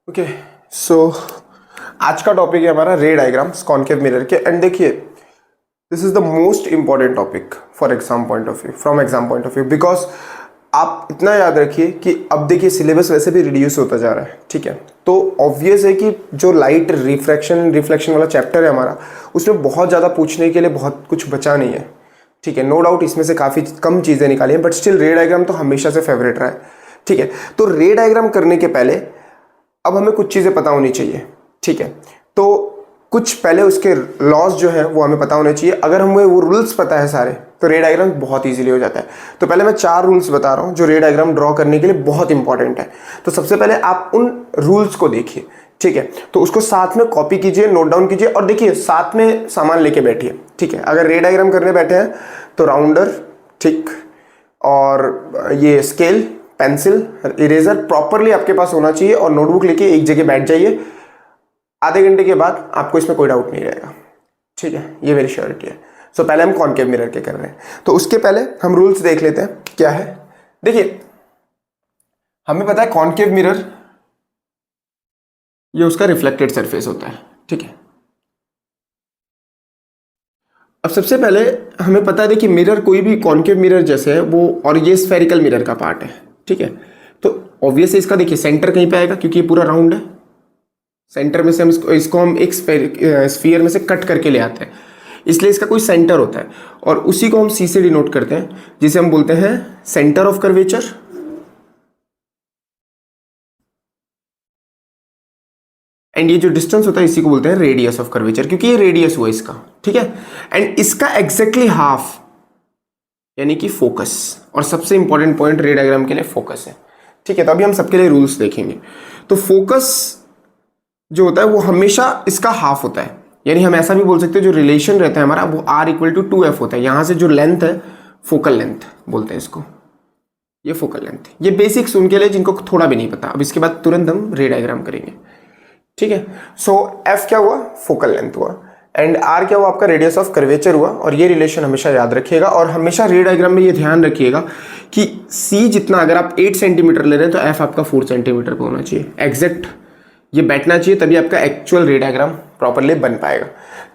Okay so आज का topic है हमारा रे डायग्राम्स कॉनकेव मिरर के। एंड देखिए, this is the most important topic for exam point of view, from exam point of view, because आप इतना याद रखिए कि अब देखिए सिलेबस वैसे भी रिड्यूस होता जा रहा है, ठीक है। तो ऑब्वियस है कि जो लाइट रिफ्लेक्शन वाला चैप्टर है हमारा, उसमें बहुत ज़्यादा पूछने के लिए बहुत कुछ बचा नहीं है, ठीक है। नो डाउट इसमें से काफ़ी कम चीज़ें निकाली हैं, बट स्टिल रे डायग्राम तो हमेशा से फेवरेट रहा है, ठीक है। तो रे डायग्राम करने के पहले अब हमें कुछ चीज़ें पता होनी चाहिए, ठीक है। तो कुछ पहले उसके लॉज जो है वो हमें पता होने चाहिए। अगर हमें वो रूल्स पता है सारे, तो रे डायग्राम बहुत इजीली हो जाता है। तो पहले मैं 4 रूल्स बता रहा हूँ जो रे डायग्राम ड्रॉ करने के लिए बहुत इंपॉर्टेंट है। तो सबसे पहले आप उन रूल्स को देखिए, ठीक है। तो उसको साथ में कॉपी कीजिए, नोट डाउन कीजिए, और देखिए साथ में सामान लेके बैठिए, ठीक है। अगर रे डायग्राम करने बैठे हैं तो राउंडर, ठीक, और ये स्केल, पेंसिल, इरेजर प्रॉपरली आपके पास होना चाहिए, और नोटबुक लेके एक जगह बैठ जाइए। आधे घंटे के बाद आपको इसमें कोई डाउट नहीं रहेगा, ठीक है। ये मेरी श्योरिटी है। सो पहले हम कॉनकेव मिरर के कर रहे हैं, तो उसके पहले हम रूल्स देख लेते हैं क्या है। देखिए, हमें पता है कॉनकेव मिरर ये उसका रिफ्लेक्टेड सरफेस होता है, ठीक है। अब सबसे पहले हमें पता है, देखिए मिरर कोई भी कॉनकेव मिरर जैसे है वो, और ये स्फेरिकल मिरर का पार्ट है, ठीक है। तो ऑब्वियसली इसका देखिए सेंटर कहीं पे आएगा, क्योंकि ये पूरा राउंड है। सेंटर में से हम इसको हम एक स्फीयर में से कट करके ले आते हैं, इसलिए इसका कोई सेंटर होता है, और उसी को हम सी से डिनोट करते हैं, जिसे हम बोलते हैं सेंटर ऑफ कर्वेचर। एंड ये जो डिस्टेंस होता है इसी को बोलते हैं रेडियस ऑफ कर्वेचर, क्योंकि ये रेडियस हुआ इसका, ठीक है। एंड इसका एग्जैक्टली हाफ यानी कि फोकस, और सबसे इंपॉर्टेंट पॉइंट रे डायग्राम के लिए फोकस है, ठीक है। तो अभी हम सबके लिए रूल्स देखेंगे। तो फोकस जो होता है वो हमेशा इसका हाफ होता है, यानी हम ऐसा भी बोल सकते हैं जो रिलेशन रहता है हमारा वो R=2F होता है। यहां से जो लेंथ है, फोकल लेंथ बोलते हैं इसको, ये फोकल लेंथ। ये बेसिक्स उनके लिए जिनको थोड़ा भी नहीं पता। अब इसके बाद तुरंत हम रे डायग्राम करेंगे, ठीक है। सो F क्या हुआ? फोकल लेंथ हुआ। एंड R क्या हुआ? आपका रेडियस ऑफ कर्वेचर हुआ। और ये रिलेशन हमेशा याद रखिएगा, और हमेशा रे डायग्राम में ये ध्यान रखिएगा कि C जितना, अगर आप 8 सेंटीमीटर ले रहे हैं तो F आपका 4 सेंटीमीटर पे होना चाहिए, एग्जैक्ट ये बैठना चाहिए, तभी आपका एक्चुअल रे डायग्राम प्रॉपरली बन पाएगा,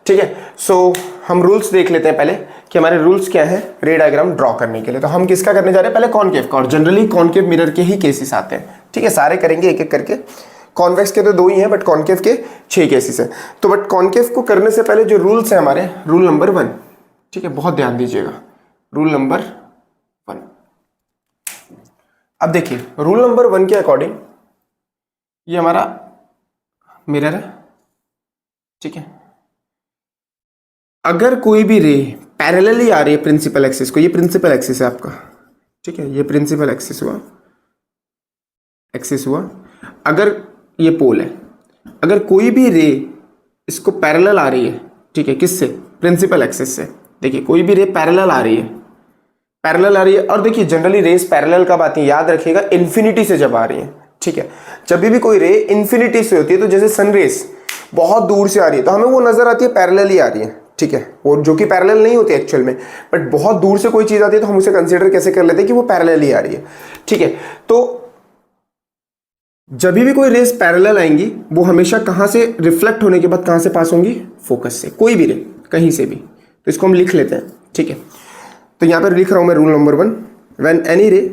ठीक है। सो हम रूल्स देख लेते हैं पहले कि हमारे रूल्स क्या है रे डायग्राम ड्रॉ करने के लिए। तो हम किसका करने जा रहे हैं? पहले कॉनकेव का, और जनरली कॉनकेव मिरर के ही केसेस आते हैं, ठीक है। सारे करेंगे एक एक करके। कॉन्वेक्स के तो 2 ही हैं, बट कॉनकेव के 6 केसेस हैं। तो बट कॉनकेव को करने से पहले जो रूल्स है हमारे, रूल नंबर 1, ठीक है, बहुत ध्यान दीजिएगा। रूल नंबर 1, अब देखिए रूल नंबर 1 के अकॉर्डिंग ये हमारा मिरर है, ठीक है। अगर कोई भी रे पैरेलली आ रही है प्रिंसिपल एक्सिस को, ये प्रिंसिपल एक्सिस है आपका, ठीक है, ये प्रिंसिपल एक्सिस हुआ। अगर ये पोल है, अगर कोई भी रे इसको पैरेलल आ रही है, ठीक है, किससे? प्रिंसिपल एक्सिस से। देखिए कोई भी रे पैरेलल आ रही है, और देखिए जनरली रेस पैरेलल कब आती है? याद रखिएगा, इन्फिनिटी से जब आ रही है, ठीक है। जब भी कोई रे इन्फिनिटी से होती है, तो जैसे सन रेस बहुत दूर से आ रही है तो हमें वो नजर आती है पैरेलल ही आ रही है, ठीक है, वो जो कि पैरेलल नहीं होती एक्चुअल में, बट बहुत दूर से कोई चीज आती है तो हम उसे कंसीडर कैसे कर लेते हैं कि वो पैरेलल ही आ रही है, ठीक है। तो जब भी कोई रेस पैरेलल आएंगी, वो हमेशा कहां से रिफ्लेक्ट होने के बाद कहां से पास होंगी? फोकस से। कोई भी रे कहीं से भी, तो इसको हम लिख लेते हैं, ठीक है। तो यहां पर लिख रहा हूं मैं रूल नंबर 1, व्हेन एनी रे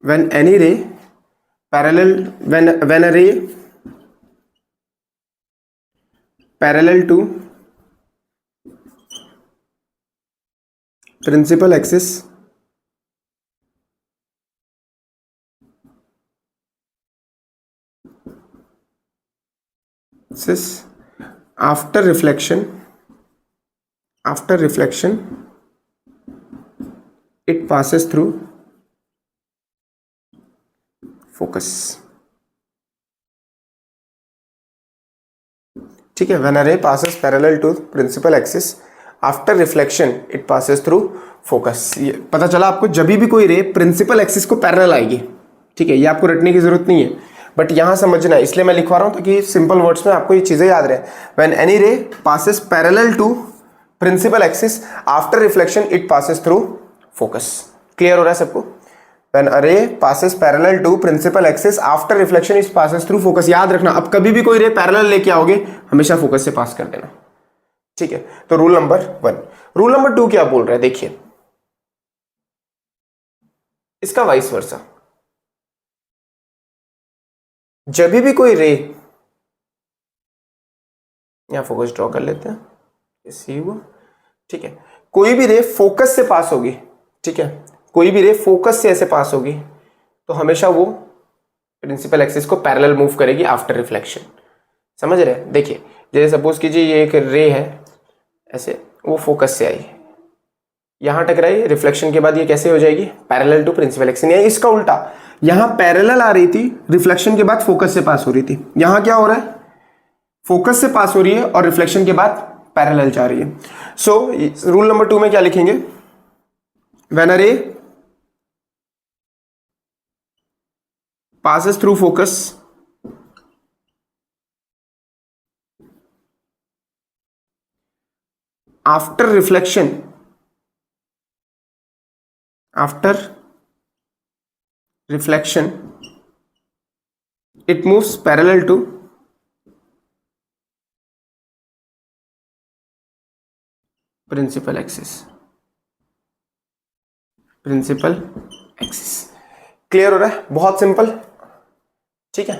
when a ray parallel to principal axis after reflection it passes through focus, ठीक है। when a ray passes parallel to principal axis after reflection it passes through focus। ये पता चला आपको, जब भी कोई रे प्रिंसिपल एक्सिस को पैरेलल आएगी, ठीक है, ये आपको रटने की जरूरत नहीं है, बट यहां समझना है, इसलिए मैं लिखवा रहा हूं ताकि सिंपल वर्ड्स में आपको ये चीजें याद रहे। व्हेन एनी रे passes parallel to principal axis after reflection it passes through focus. Clear हो रहा है सबको? When a ray passes parallel to principal axis after reflection is passes through focus। याद रखना, अब कभी भी कोई रे पैरेलल लेके आओगे हमेशा फोकस से पास कर देना, ठीक है? तो रूल नंबर 1। रूल नंबर 2 क्या बोल रहा है, देखिए इसका वाइस वर्सा। जब भी कोई रे, यहां फोकस ड्रॉ कर लेते हैं, ऐसे हुआ, ठीक है? कोई भी रे फोकस से पास होगी, ठीक है, कोई भी रे फोकस से ऐसे पास होगी तो हमेशा वो प्रिंसिपल एक्सिस को पैरेलल मूव करेगी आफ्टर रिफ्लेक्शन। समझ रहे हैं? देखिए जैसे सपोज कीजिए ये एक रे है, ऐसे वो फोकस से आई, यहां टकराई, रिफ्लेक्शन के बाद ये कैसे हो जाएगी, पैरेलल टू प्रिंसिपल एक्सिस। या इसका उल्टा, यहां पैरेलल आ रही थी, रिफ्लेक्शन के बाद फोकस से पास हो रही थी, यहां क्या हो रहा है, फोकस से पास हो रही है और रिफ्लेक्शन के बाद पैरेलल जा रही है। सो रूल नंबर 2 में क्या लिखेंगे, व्हेन अ रे passes through focus after reflection it moves parallel to principal axis। Clear हो रहा है? बहुत सिंपल, ठीक है?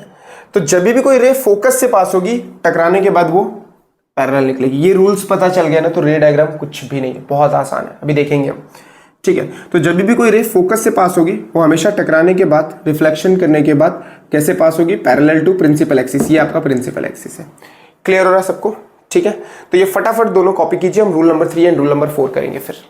तो जब भी कोई रे फोकस से पास होगी, टकराने के बाद वो पैरेलल निकलेगी। ये रूल्स पता चल गया ना, तो रे डायग्राम कुछ भी नहीं है, बहुत आसान है, अभी देखेंगे हम, ठीक है? तो जब भी कोई रे फोकस से पास होगी वो हमेशा टकराने के बाद, रिफ्लेक्शन करने के बाद कैसे पास होगी, पैरेलल टू प्रिंसिपल एक्सिस। ये आपका प्रिंसिपल एक्सिस है। क्लियर हो रहा है सबको? ठीक है, तो ये फटाफट दोनों कॉपी कीजिए, हम rule number 3 and rule number 4 करेंगे फिर।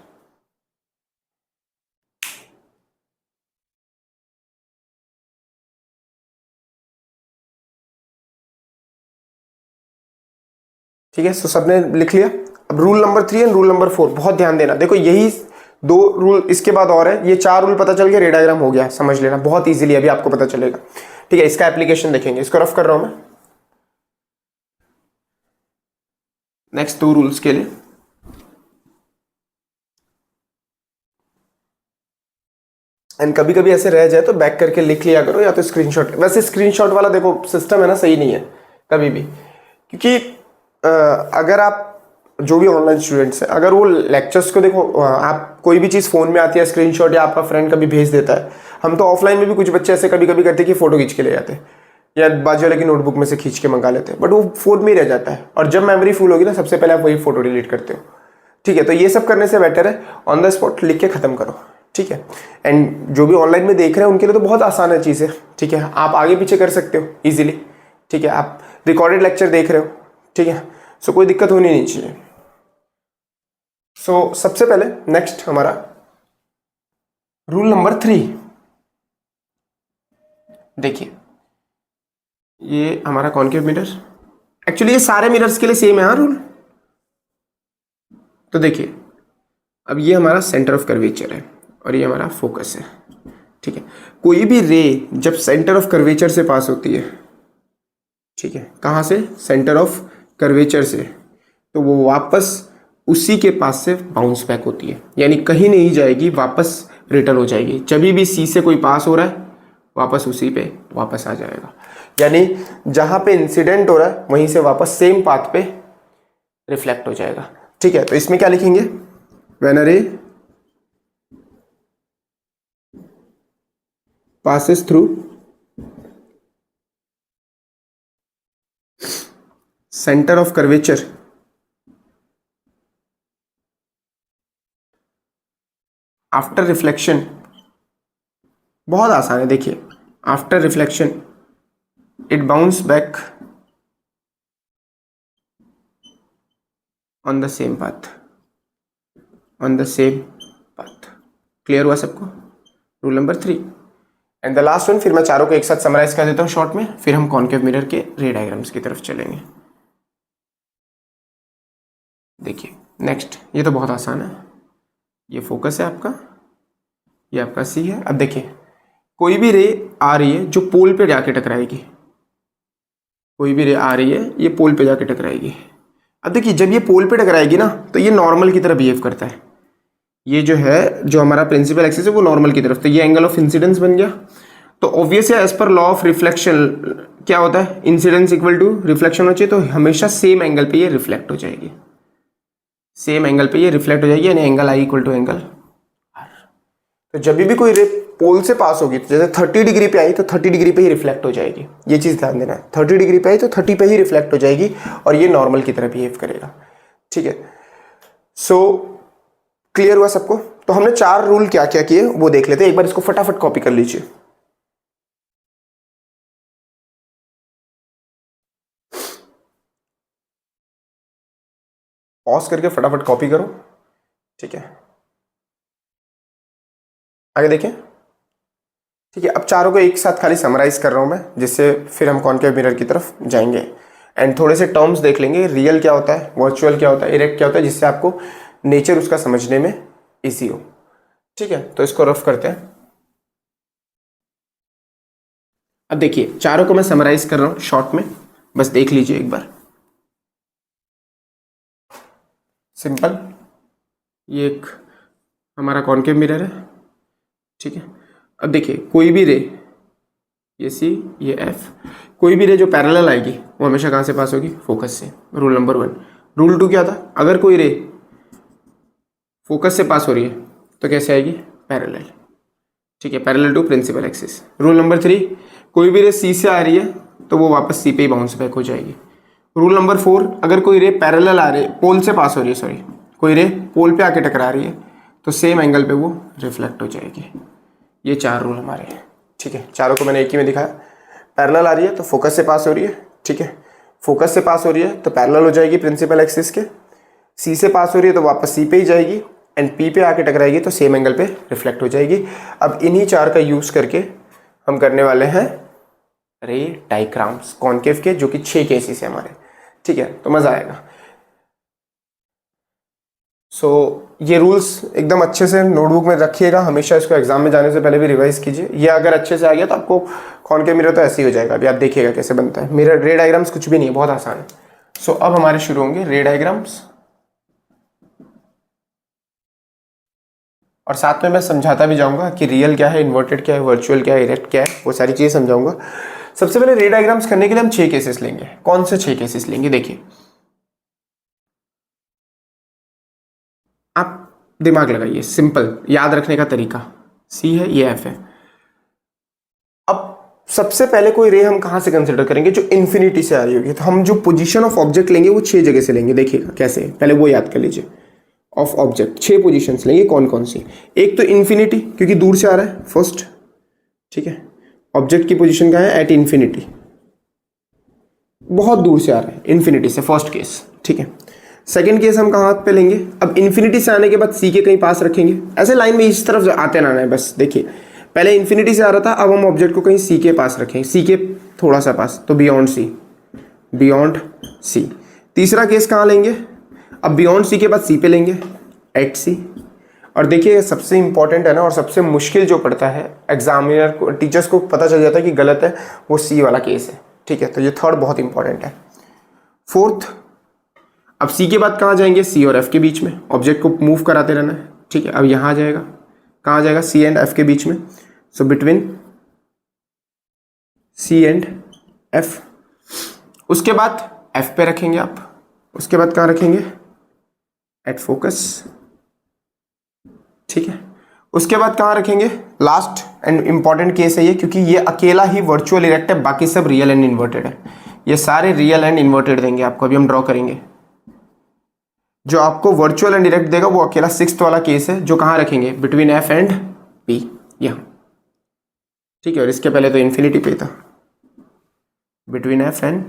ठीक है, सो सबने लिख लिया। अब rule number 3 and rule number 4 बहुत ध्यान देना। देखो यही 2 रूल, इसके बाद और है, ये 4 रूल पता चल गया, रे डायग्राम हो गया, समझ लेना बहुत इजीली अभी आपको पता चलेगा। ठीक है, इसका एप्लीकेशन देखेंगे, इसको रफ कर रहा हूं मैं नेक्स्ट 2 रूल्स के लिए। एंड कभी कभी ऐसे रह जाए तो बैक करके लिख लिया करो, या तो स्क्रीनशॉट। वैसे स्क्रीनशॉट वाला देखो सिस्टम है ना, सही नहीं है कभी भी, क्योंकि अगर आप जो भी ऑनलाइन स्टूडेंट्स हैं, अगर वो लेक्चर्स को देखो, आप कोई भी चीज़ फ़ोन में आती है स्क्रीनशॉट, या आपका फ्रेंड कभी भेज देता है, हम तो ऑफलाइन में भी कुछ बच्चे ऐसे कभी कभी करते हैं कि फ़ोटो खींच के ले जाते हैं, या बाजू वाले की नोटबुक में से खींच के मंगा लेते हैं, बट वो फ़ोन में ही रह जाता है, और जब मेमोरी फुल होगी ना, सबसे पहले आप वही फ़ोटो डिलीट करते हो। ठीक है, तो ये सब करने से बेटर है ऑन द स्पॉट लिख के ख़त्म करो। ठीक है, एंड जो भी ऑनलाइन में देख रहे हैं उनके लिए तो बहुत आसान है चीज़ें। ठीक है, आप आगे पीछे कर सकते हो इजीली। ठीक है, आप रिकॉर्डेड लेक्चर देख रहे हो, ठीक है, सो कोई दिक्कत होनी नहीं चाहिए। सो सबसे पहले नेक्स्ट हमारा रूल नंबर 3। देखिए ये हमारा कॉन्केव मिरर, एक्चुअली ये सारे मिरर्स के लिए सेम है हाँ रूल। तो देखिए अब ये हमारा सेंटर ऑफ कर्वेचर है और ये हमारा फोकस है। ठीक है, कोई भी रे जब सेंटर ऑफ कर्वेचर से पास होती है, ठीक है, कहाँ से, सेंटर ऑफ कर्वेचर से, तो वो वापस उसी के पास से बाउंस बैक होती है, यानी कहीं नहीं जाएगी, वापस रिटर्न हो जाएगी। जब भी सी से कोई पास हो रहा है वापस उसी पे वापस आ जाएगा, यानी जहाँ पे इंसिडेंट हो रहा है वहीं से वापस सेम पाथ पे रिफ्लेक्ट हो जाएगा। ठीक है, तो इसमें क्या लिखेंगे, व्हेन अ रे passes through center of curvature after reflection, बहुत आसान है। देखिए after reflection it bounce back on the same path, on the same path. Clear हुआ सबको? Rule number 3 and the last one, फिर मैं चारों को एक साथ समराइज कर देता हूँ शॉर्ट में, फिर हम कॉन्केव मिरर के रे डायग्राम्स की तरफ चलेंगे। देखिए नेक्स्ट, ये तो बहुत आसान है, ये फोकस है आपका, ये आपका सी है। अब देखिए कोई भी रे आ रही है जो पोल पे जाके टकराएगी, कोई भी रे आ रही है ये पोल पे जाके टकराएगी। अब देखिए जब ये पोल पे टकराएगी ना तो ये नॉर्मल की तरह बिहेव करता है, ये जो है, जो हमारा प्रिंसिपल एक्सिस है वो नॉर्मल की तरफ, तो ये एंगल ऑफ इंसिडेंस बन गया। तो ऑब्वियस है as per law of reflection क्या होता है, इंसिडेंस इक्वल टू रिफ्लेक्शन होना चाहिए, तो हमेशा सेम एंगल पे ये रिफ्लेक्ट हो जाएगी, सेम एंगल पे ये रिफ्लेक्ट हो जाएगी, यानी angle I equal to angle R. तो जब भी कोई रे पोल से पास होगी, तो जैसे 30 डिग्री पे आई तो 30 डिग्री पे ही रिफ्लेक्ट हो जाएगी, ये चीज़ ध्यान देना है। 30 डिग्री पे आई तो 30 पे ही रिफ्लेक्ट हो जाएगी और ये नॉर्मल की तरह बिहेव करेगा, ठीक है। सो क्लियर हुआ सबको? तो हमने 4 रूल क्या क्या किए वो देख लेते हैं, एक बार इसको फटाफट कॉपी कर लीजिए। पॉज करके फटाफट कॉपी करो, ठीक है। आगे देखें, ठीक है। अब चारों को एक साथ खाली समराइज कर रहा हूं मैं, जिससे फिर हम कॉनकेव मिरर की तरफ जाएंगे एंड थोड़े से टर्म्स देख लेंगे, रियल क्या होता है, वर्चुअल क्या होता है, इरेक्ट क्या होता है, जिससे आपको नेचर उसका समझने में इजी हो, ठीक है। तो इसको रफ करते हैं। अब देखिए चारों को मैं समराइज कर रहा हूं शॉर्ट में, बस देख लीजिए एक बार। सिंपल, ये एक हमारा कॉनकेव मिरर है, ठीक है। अब देखिए कोई भी रे, ये सी ये एफ, कोई भी रे जो पैरेलल आएगी वो हमेशा कहाँ से पास होगी, फोकस से। Rule number 1। रूल 2 क्या था, अगर कोई रे फोकस से पास हो रही है तो कैसे आएगी, पैरेलल, ठीक है, parallel to principal axis. Rule number 3, कोई भी रे सी से आ रही है तो वो वापस सी पे ही बाउंस बैक हो जाएगी। रूल नंबर 4, अगर कोई रे पैरेलल आ रही है, पोल से पास हो रही है, सॉरी, कोई रे पोल पे आके टकरा रही है तो सेम एंगल पे वो रिफ्लेक्ट हो जाएगी। ये 4 रूल हमारे हैं, ठीक है। चारों को मैंने एक ही में दिखाया। पैरेलल आ रही है तो फोकस से पास हो रही है, ठीक है, फोकस से पास हो रही है तो पैरेलल हो जाएगी प्रिंसिपल एक्सिस के। सी से पास हो रही है तो वापस सी पे ही जाएगी एंड पी पे आके टकराएगी तो सेम एंगल पे रिफ्लेक्ट हो जाएगी। अब इन्हीं 4 का यूज़ करके हम करने वाले हैं रे डायग्राम्स कॉनकेव के, जो कि 6 केसेस है हमारे, ठीक है। तो मज़ा आएगा। सो ये रूल्स एकदम अच्छे से नोटबुक में रखिएगा, हमेशा इसको एग्जाम में जाने से पहले भी रिवाइज कीजिए। ये अगर अच्छे से आ गया तो आपको कॉनकेव मिरर तो ऐसे ही हो जाएगा। अभी आप देखिएगा कैसे बनता है। मिरर रे डायग्राम्स कुछ भी नहीं है, बहुत आसान है। सो अब हमारे शुरू होंगे रे डायग्राम्स, और साथ में मैं समझाता भी जाऊंगा कि रियल क्या है, इन्वर्टेड क्या है, वर्चुअल क्या है, इरेक्ट क्या है, वो सारी चीज़ें समझाऊंगा। सबसे पहले रे डायग्राम्स करने के लिए हम 6 केसेस लेंगे। कौन से 6 केसेस लेंगे, देखिए आप दिमाग लगाइए, सिंपल याद रखने का तरीका। सी है, ये एफ है। अब सबसे पहले कोई रे हम कहाँ से कंसिडर करेंगे, जो इन्फिनिटी से आ रही होगी। तो हम जो पोजीशन ऑफ ऑब्जेक्ट लेंगे वो 6 जगह से लेंगे। देखिएगा कैसे, पहले वो याद कर लीजिए। ऑफ ऑब्जेक्ट 6 पोजीशंस लेंगे, कौन कौन सी। एक तो इन्फिनिटी, क्योंकि दूर से आ रहा है फर्स्ट, ठीक है। ऑब्जेक्ट की पोजीशन कहाँ है, एट इन्फिनिटी, बहुत दूर से आ रहा है इन्फिनिटी से, फर्स्ट केस, ठीक है। सेकंड केस हम कहाँ पे लेंगे, अब इन्फिनिटी से आने के बाद सी के कहीं पास रखेंगे, ऐसे लाइन में इस तरफ आते ना है, बस देखिए पहले इन्फिनिटी से आ रहा था, अब हम ऑब्जेक्ट को कहीं सी के पास रखेंगे, सी के थोड़ा सा पास, तो बियॉन्ड सी, बियॉन्ड सी। तीसरा केस कहाँ लेंगे, अब बियॉन्ड सी के बाद सी पे लेंगे, एट सी। और देखिए सबसे इंपॉर्टेंट है ना, और सबसे मुश्किल जो पड़ता है एग्जामिनर को, टीचर्स को पता चल जाता है कि गलत है, वो सी वाला केस है, ठीक है। तो ये थर्ड बहुत इंपॉर्टेंट है। फोर्थ, अब सी के बाद कहाँ जाएंगे, सी और एफ के बीच में, ऑब्जेक्ट को मूव कराते रहना है, ठीक है। अब यहाँ आ जाएगा, कहाँ आ जाएगा, सी एंड एफ के बीच में, so between C and F. उसके बाद एफ पे रखेंगे आप, उसके बाद कहाँ रखेंगे, एट फोकस, ठीक है। उसके बाद कहाँ रखेंगे, लास्ट एंड इंपॉर्टेंट केस है ये, क्योंकि ये अकेला ही वर्चुअल इरेक्ट है, बाकी सब रियल एंड इन्वर्टेड है। ये सारे रियल एंड इन्वर्टेड देंगे आपको, अभी हम ड्रॉ करेंगे। जो आपको वर्चुअल एंड डायरेक्ट देगा वो अकेला 6th वाला केस है, जो कहाँ रखेंगे, बिटवीन एफ एंड पी, यहाँ, ठीक है। और इसके पहले तो इन्फिनिटी पे था, बिटवीन एफ एंड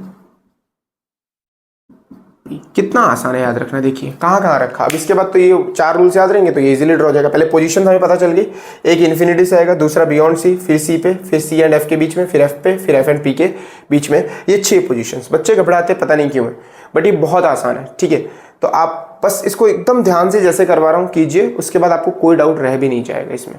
पी। कितना आसान है याद रखना, देखिए कहाँ कहाँ रखा। अब इसके बाद तो ये 4 रूल्स याद रहेंगे तो ये इजीली ड्रॉ हो जाएगा। पहले पोजीशन हमें पता चल गई, एक इन्फिनिटी से आएगा, दूसरा बियॉन्ड सी, फिर सी पे, फिर सी एंड एफ के बीच में, फिर एफ पे, फिर एफ एंड पी के बीच में। ये 6 पोजीशंस। बच्चे घबराते पता नहीं क्यों है, बट ये बहुत आसान है, ठीक है। तो आप बस इसको एकदम ध्यान से जैसे करवा रहा हूँ कीजिए, उसके बाद आपको कोई डाउट रह भी नहीं जाएगा इसमें,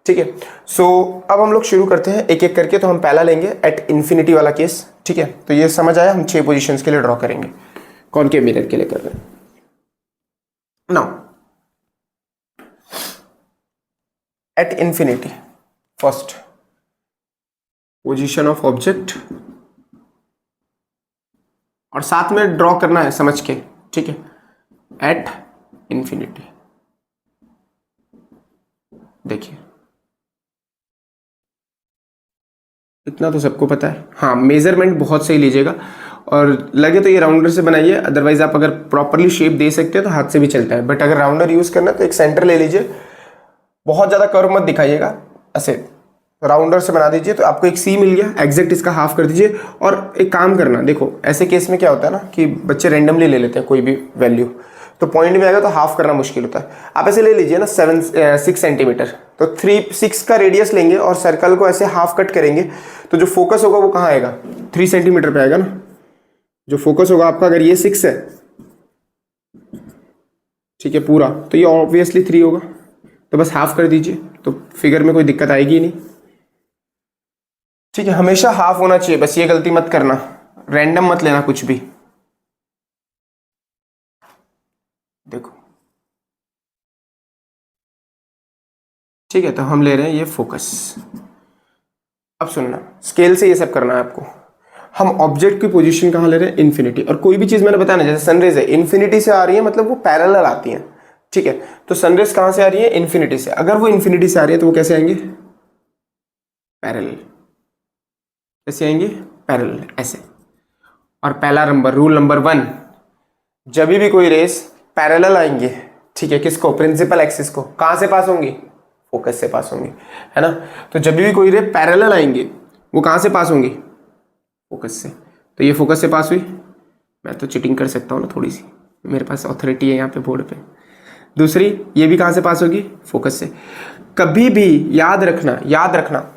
ठीक है। सो अब हम लोग शुरू करते हैं एक एक करके। तो हम पहला लेंगे एट इन्फिनिटी वाला केस, ठीक है। तो ये समझ आया, हम 6 पोजीशंस के लिए ड्रॉ करेंगे, कॉनकेव मिरर के लिए कर रहे हैं। Now at infinity, first position of object, और साथ में ड्रॉ करना है समझ के, ठीक है, एट इंफिनिटी। देखिए इतना तो सबको पता है। हाँ, मेजरमेंट बहुत सही लीजिएगा, और लगे तो ये राउंडर से बनाइए, अदरवाइज आप अगर प्रॉपरली शेप दे सकते हो तो हाथ से भी चलता है, बट अगर राउंडर यूज करना है तो एक सेंटर ले लीजिए, बहुत ज्यादा कर्व मत दिखाइएगा, ऐसे राउंडर से बना दीजिए। तो आपको एक सी मिल गया, एग्जैक्ट इसका हाफ कर दीजिए। और एक काम करना, देखो ऐसे केस में क्या होता है ना कि बच्चे रेंडमली ले लेते हैं कोई भी वैल्यू, तो पॉइंट में आएगा तो हाफ करना मुश्किल होता है। आप ऐसे ले लीजिए ना 6 सेंटीमीटर, तो 6 का रेडियस लेंगे और सर्कल को ऐसे हाफ कट करेंगे, तो जो फोकस होगा वो कहाँ आएगा, 3 सेंटीमीटर पे आएगा ना। जो फोकस होगा आपका, अगर ये 6 है, ठीक है पूरा, तो ये ऑब्वियसली 3 होगा, तो बस हाफ कर दीजिए, तो फिगर में कोई दिक्कत आएगी नहीं। ठीक है, हमेशा हाफ होना चाहिए, बस ये गलती मत करना, रैंडम मत लेना कुछ भी। देखो ठीक है, तो हम ले रहे हैं ये फोकस। अब सुनना, स्केल से ये सब करना है आपको। हम ऑब्जेक्ट की पोजीशन कहाँ ले रहे हैं, इन्फिनिटी। और कोई भी चीज मैंने बताया ना, जैसे सनरेज है, इन्फिनिटी से आ रही है, मतलब वो पैरेलल आती है, ठीक है। तो सनरेज कहाँ से आ रही है, इन्फिनिटी से। अगर वो इन्फिनिटी से आ रही है तो वो कैसे आएंगे, पैरेलल। कैसे आएंगे, पैरेलल, ऐसे। और पहला नंबर, रूल नंबर 1, जब भी कोई रेस पैरेलल आएंगे, ठीक है, किसको, प्रिंसिपल एक्सिस को, कहाँ से पास होंगी, फोकस से पास होंगी, है ना। तो जब भी कोई रे पैरेलल आएंगे वो कहाँ से पास होंगी, फोकस से। तो ये फोकस से पास हुई, मैं तो चिटिंग कर सकता हूँ ना थोड़ी सी, मेरे पास अथॉरिटी है यहाँ पे बोर्ड पे। दूसरी, ये भी कहाँ से पास होगी, फोकस से। कभी भी याद रखना, याद रखना,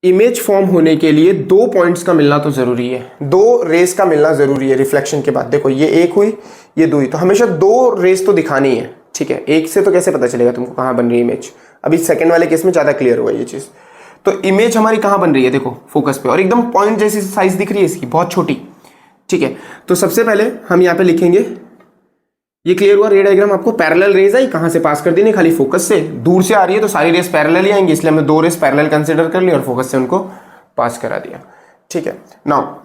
इमेज फॉर्म होने के लिए 2 पॉइंट्स का मिलना तो जरूरी है, 2 रेस का मिलना जरूरी है रिफ्लेक्शन के बाद। देखो ये एक हुई, ये 2 हुई, तो हमेशा 2 रेस तो दिखानी है, ठीक है। एक से तो कैसे पता चलेगा तुमको कहाँ बन रही है इमेज, अभी सेकंड वाले केस में ज्यादा क्लियर हुआ ये चीज। तो इमेज हमारी कहाँ बन रही है, देखो फोकस पे, और एकदम पॉइंट जैसी साइज दिख रही है इसकी, बहुत छोटी, ठीक है। तो सबसे पहले हम यहाँ पे लिखेंगे, ये क्लियर हुआ, रे डायग्राम आपको पैरेलल रेज आई, कहां से पास कर दी, नहीं खाली फोकस से, दूर से आ रही है तो सारी रेस पैरेलल ही आएंगी, इसलिए हमने 2 रेस पैरेलल कंसीडर कर ली और फोकस से उनको पास करा दिया, ठीक है। नाउ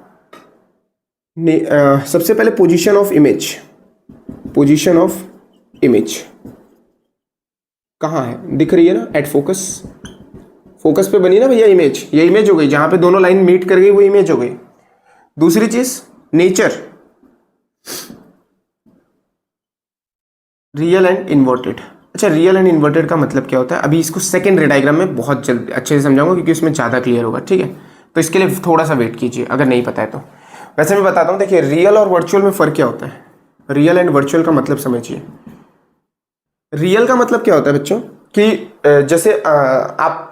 सबसे पहले position of image, position of image कहां है, दिख रही है ना, एट फोकस। फोकस पे बनी ना भैया इमेज, ये इमेज हो गई, जहां पे दोनों लाइन मीट कर गई वो इमेज हो गई। दूसरी चीज, नेचर, रियल एंड इन्वर्टेड। अच्छा, रियल एंड इन्वर्टेड का मतलब क्या होता है, अभी इसको सेकंड रे डायग्राम में बहुत जल्दी अच्छे से समझाऊंगा, क्योंकि उसमें ज़्यादा क्लियर होगा, ठीक है। तो इसके लिए थोड़ा सा वेट कीजिए अगर नहीं पता है तो। वैसे मैं बताता हूँ, देखिए रियल और वर्चुअल में फ़र्क क्या होता है। रियल एंड वर्चुअल का मतलब समझिए। रियल का मतलब क्या होता है बच्चों, कि जैसे आप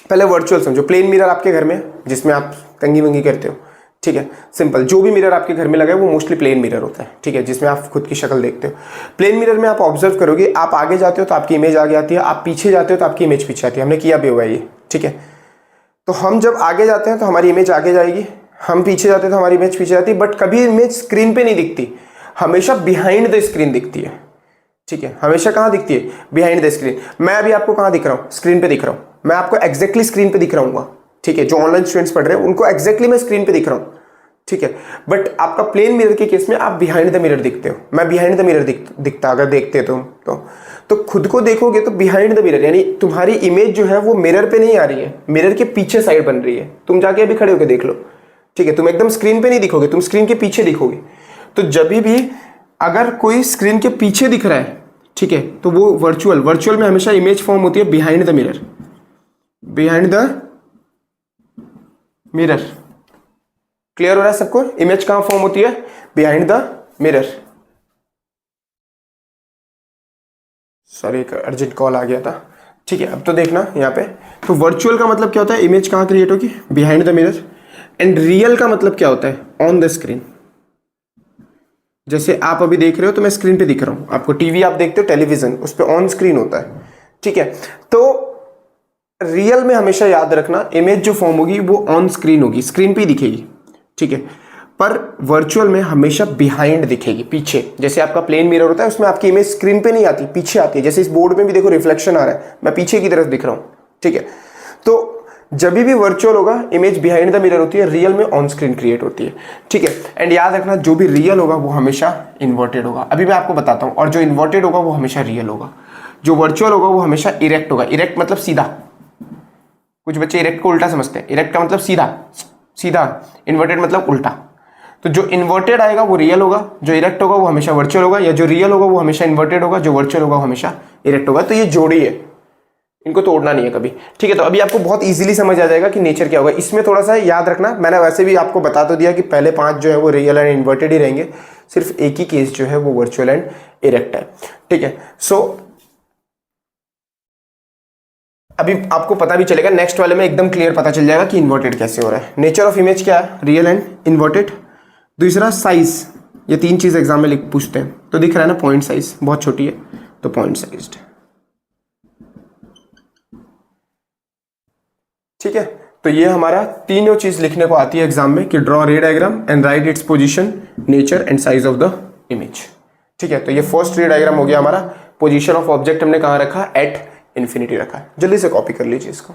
पहले वर्चुअल समझो, प्लेन मिरर आपके घर में जिसमें आप कंघी वंगी करते हो, ठीक है, सिंपल। जो भी मिरर आपके घर में लगा है वो मोस्टली प्लेन मिरर होता है, ठीक है, जिसमें आप खुद की शक्ल देखते हो। प्लेन मिरर में आप ऑब्जर्व करोगे, आप आगे जाते हो तो आपकी इमेज आगे आती है, आप पीछे जाते हो तो आपकी इमेज पीछे आती है। हमने किया भी हुआ ये, ठीक है। तो हम जब आगे जाते हैं तो हमारी इमेज आगे जाएगी, हम पीछे जाते हैं तो हमारी इमेज पीछे जाती है, बट कभी इमेज स्क्रीन पे नहीं दिखती, हमेशा बिहाइंड द स्क्रीन दिखती है, ठीक है। हमेशा कहाँ दिखती है, बिहाइंड द स्क्रीन। मैं अभी आपको कहाँ दिख रहा हूँ, स्क्रीन पे दिख रहा हूँ, मैं आपको एग्जैक्टली स्क्रीन पे दिख रहा हूँ, ठीक है। जो ऑनलाइन स्टूडेंट्स पढ़ रहे हैं उनको एग्जैक्टली मैं स्क्रीन पे दिख रहा हूँ, ठीक है। बट आपका प्लेन मिरर के केस में आप बिहाइंड द मिरर दिखते हो, मैं बिहाइंड द मिरर दिखता अगर देखते तुम तो खुद को देखोगे तो बिहाइंड द मिरर, यानी तुम्हारी इमेज जो है वो मिरर पे नहीं आ रही है, मिरर के पीछे साइड बन रही है। तुम जाके अभी खड़े होकर देख लो, ठीक है, तुम एकदम स्क्रीन पे नहीं दिखोगे, तुम स्क्रीन के पीछे दिखोगे। तो जब भी अगर कोई स्क्रीन के पीछे दिख रहा है, ठीक है, तो वो वर्चुअल में हमेशा इमेज फॉर्म होती है behind the mirror, behind the mirror. Clear हो रहा है सबको, इमेज कहां फॉर्म होती है, बिहाइंड द मिरर। सॉरी, एक अर्जेंट कॉल आ गया था, ठीक है। अब तो देखना यहाँ पे, तो वर्चुअल का मतलब क्या होता है, इमेज कहां क्रिएट होगी, behind the mirror. And real का मतलब क्या होता है, ऑन द स्क्रीन। जैसे आप अभी देख रहे हो तो मैं स्क्रीन पे दिख रहा हूं, आपको टीवी आप देखते हो, टेलीविजन, उस पर ऑन स्क्रीन होता है, ठीक है। तो रियल में हमेशा याद रखना, इमेज जो फॉर्म होगी वो ऑन स्क्रीन होगी, स्क्रीन पे ही दिखेगी, ठीक है। पर वर्चुअल में हमेशा बिहाइंड दिखेगी, पीछे। जैसे आपका प्लेन मिरर होता है उसमें आपकी इमेज स्क्रीन पे नहीं आती, पीछे आती है। जैसे इस बोर्ड में भी देखो रिफ्लेक्शन आ रहा है, मैं पीछे की तरफ दिख रहा हूँ, ठीक है। तो जब भी वर्चुअल होगा इमेज बिहाइंड द मिरर होती है, रियल में ऑन स्क्रीन क्रिएट होती है, ठीक है। एंड याद रखना जो भी रियल होगा वो हमेशा इन्वर्टेड होगा, अभी मैं आपको बताता हूँ। और जो इन्वर्टेड होगा वो हमेशा रियल होगा, जो वर्चुअल होगा वो हमेशा इरेक्ट होगा। इरेक्ट मतलब सीधा, कुछ बच्चे इरेक्ट को उल्टा समझते हैं। इरेक्ट का मतलब सीधा सीधा, इन्वर्टेड मतलब उल्टा। तो जो इन्वर्टेड आएगा वो रियल होगा, जो इरेक्ट होगा वो हमेशा वर्चुअल होगा, या जो रियल होगा वो हमेशा इन्वर्टेड होगा, जो वर्चुअल होगा वो हमेशा इरेक्ट होगा। तो ये जोड़ी है, इनको तोड़ना नहीं है कभी, ठीक है। तो अभी आपको बहुत इजीली समझ आ जाएगा कि नेचर क्या होगा। इसमें थोड़ा सा याद रखना, मैंने वैसे भी आपको बता तो दिया कि पहले 5 जो है वो रियल एंड इन्वर्टेड ही रहेंगे, सिर्फ एक ही केस जो है वो वर्चुअल एंड इरेक्ट है, ठीक है। सो अभी आपको पता भी चलेगा, नेक्स्ट वाले में एकदम क्लियर पता चल जाएगा कि इन्वर्टेड कैसे हो रहा है। नेचर ऑफ इमेज क्या है, रियल एंड इन्वर्टेड। दूसरा साइज, ये 3 चीज एग्जाम में लिख पूछते हैं। तो दिख रहा है ना, पॉइंट साइज बहुत छोटी है तो पॉइंट साइज्ड, ठीक है। तो ये हमारा तीनों चीज लिखने को आती है एग्जाम में कि draw ray diagram and write its position, nature and size of the image, ठीक है। तो ये फर्स्ट रे डायग्राम हो गया हमारा। पोजीशन ऑफ ऑब्जेक्ट हमने कहां रखा, एट इन्फिनिटी रखा है। जल्दी से कॉपी कर लीजिए इसको।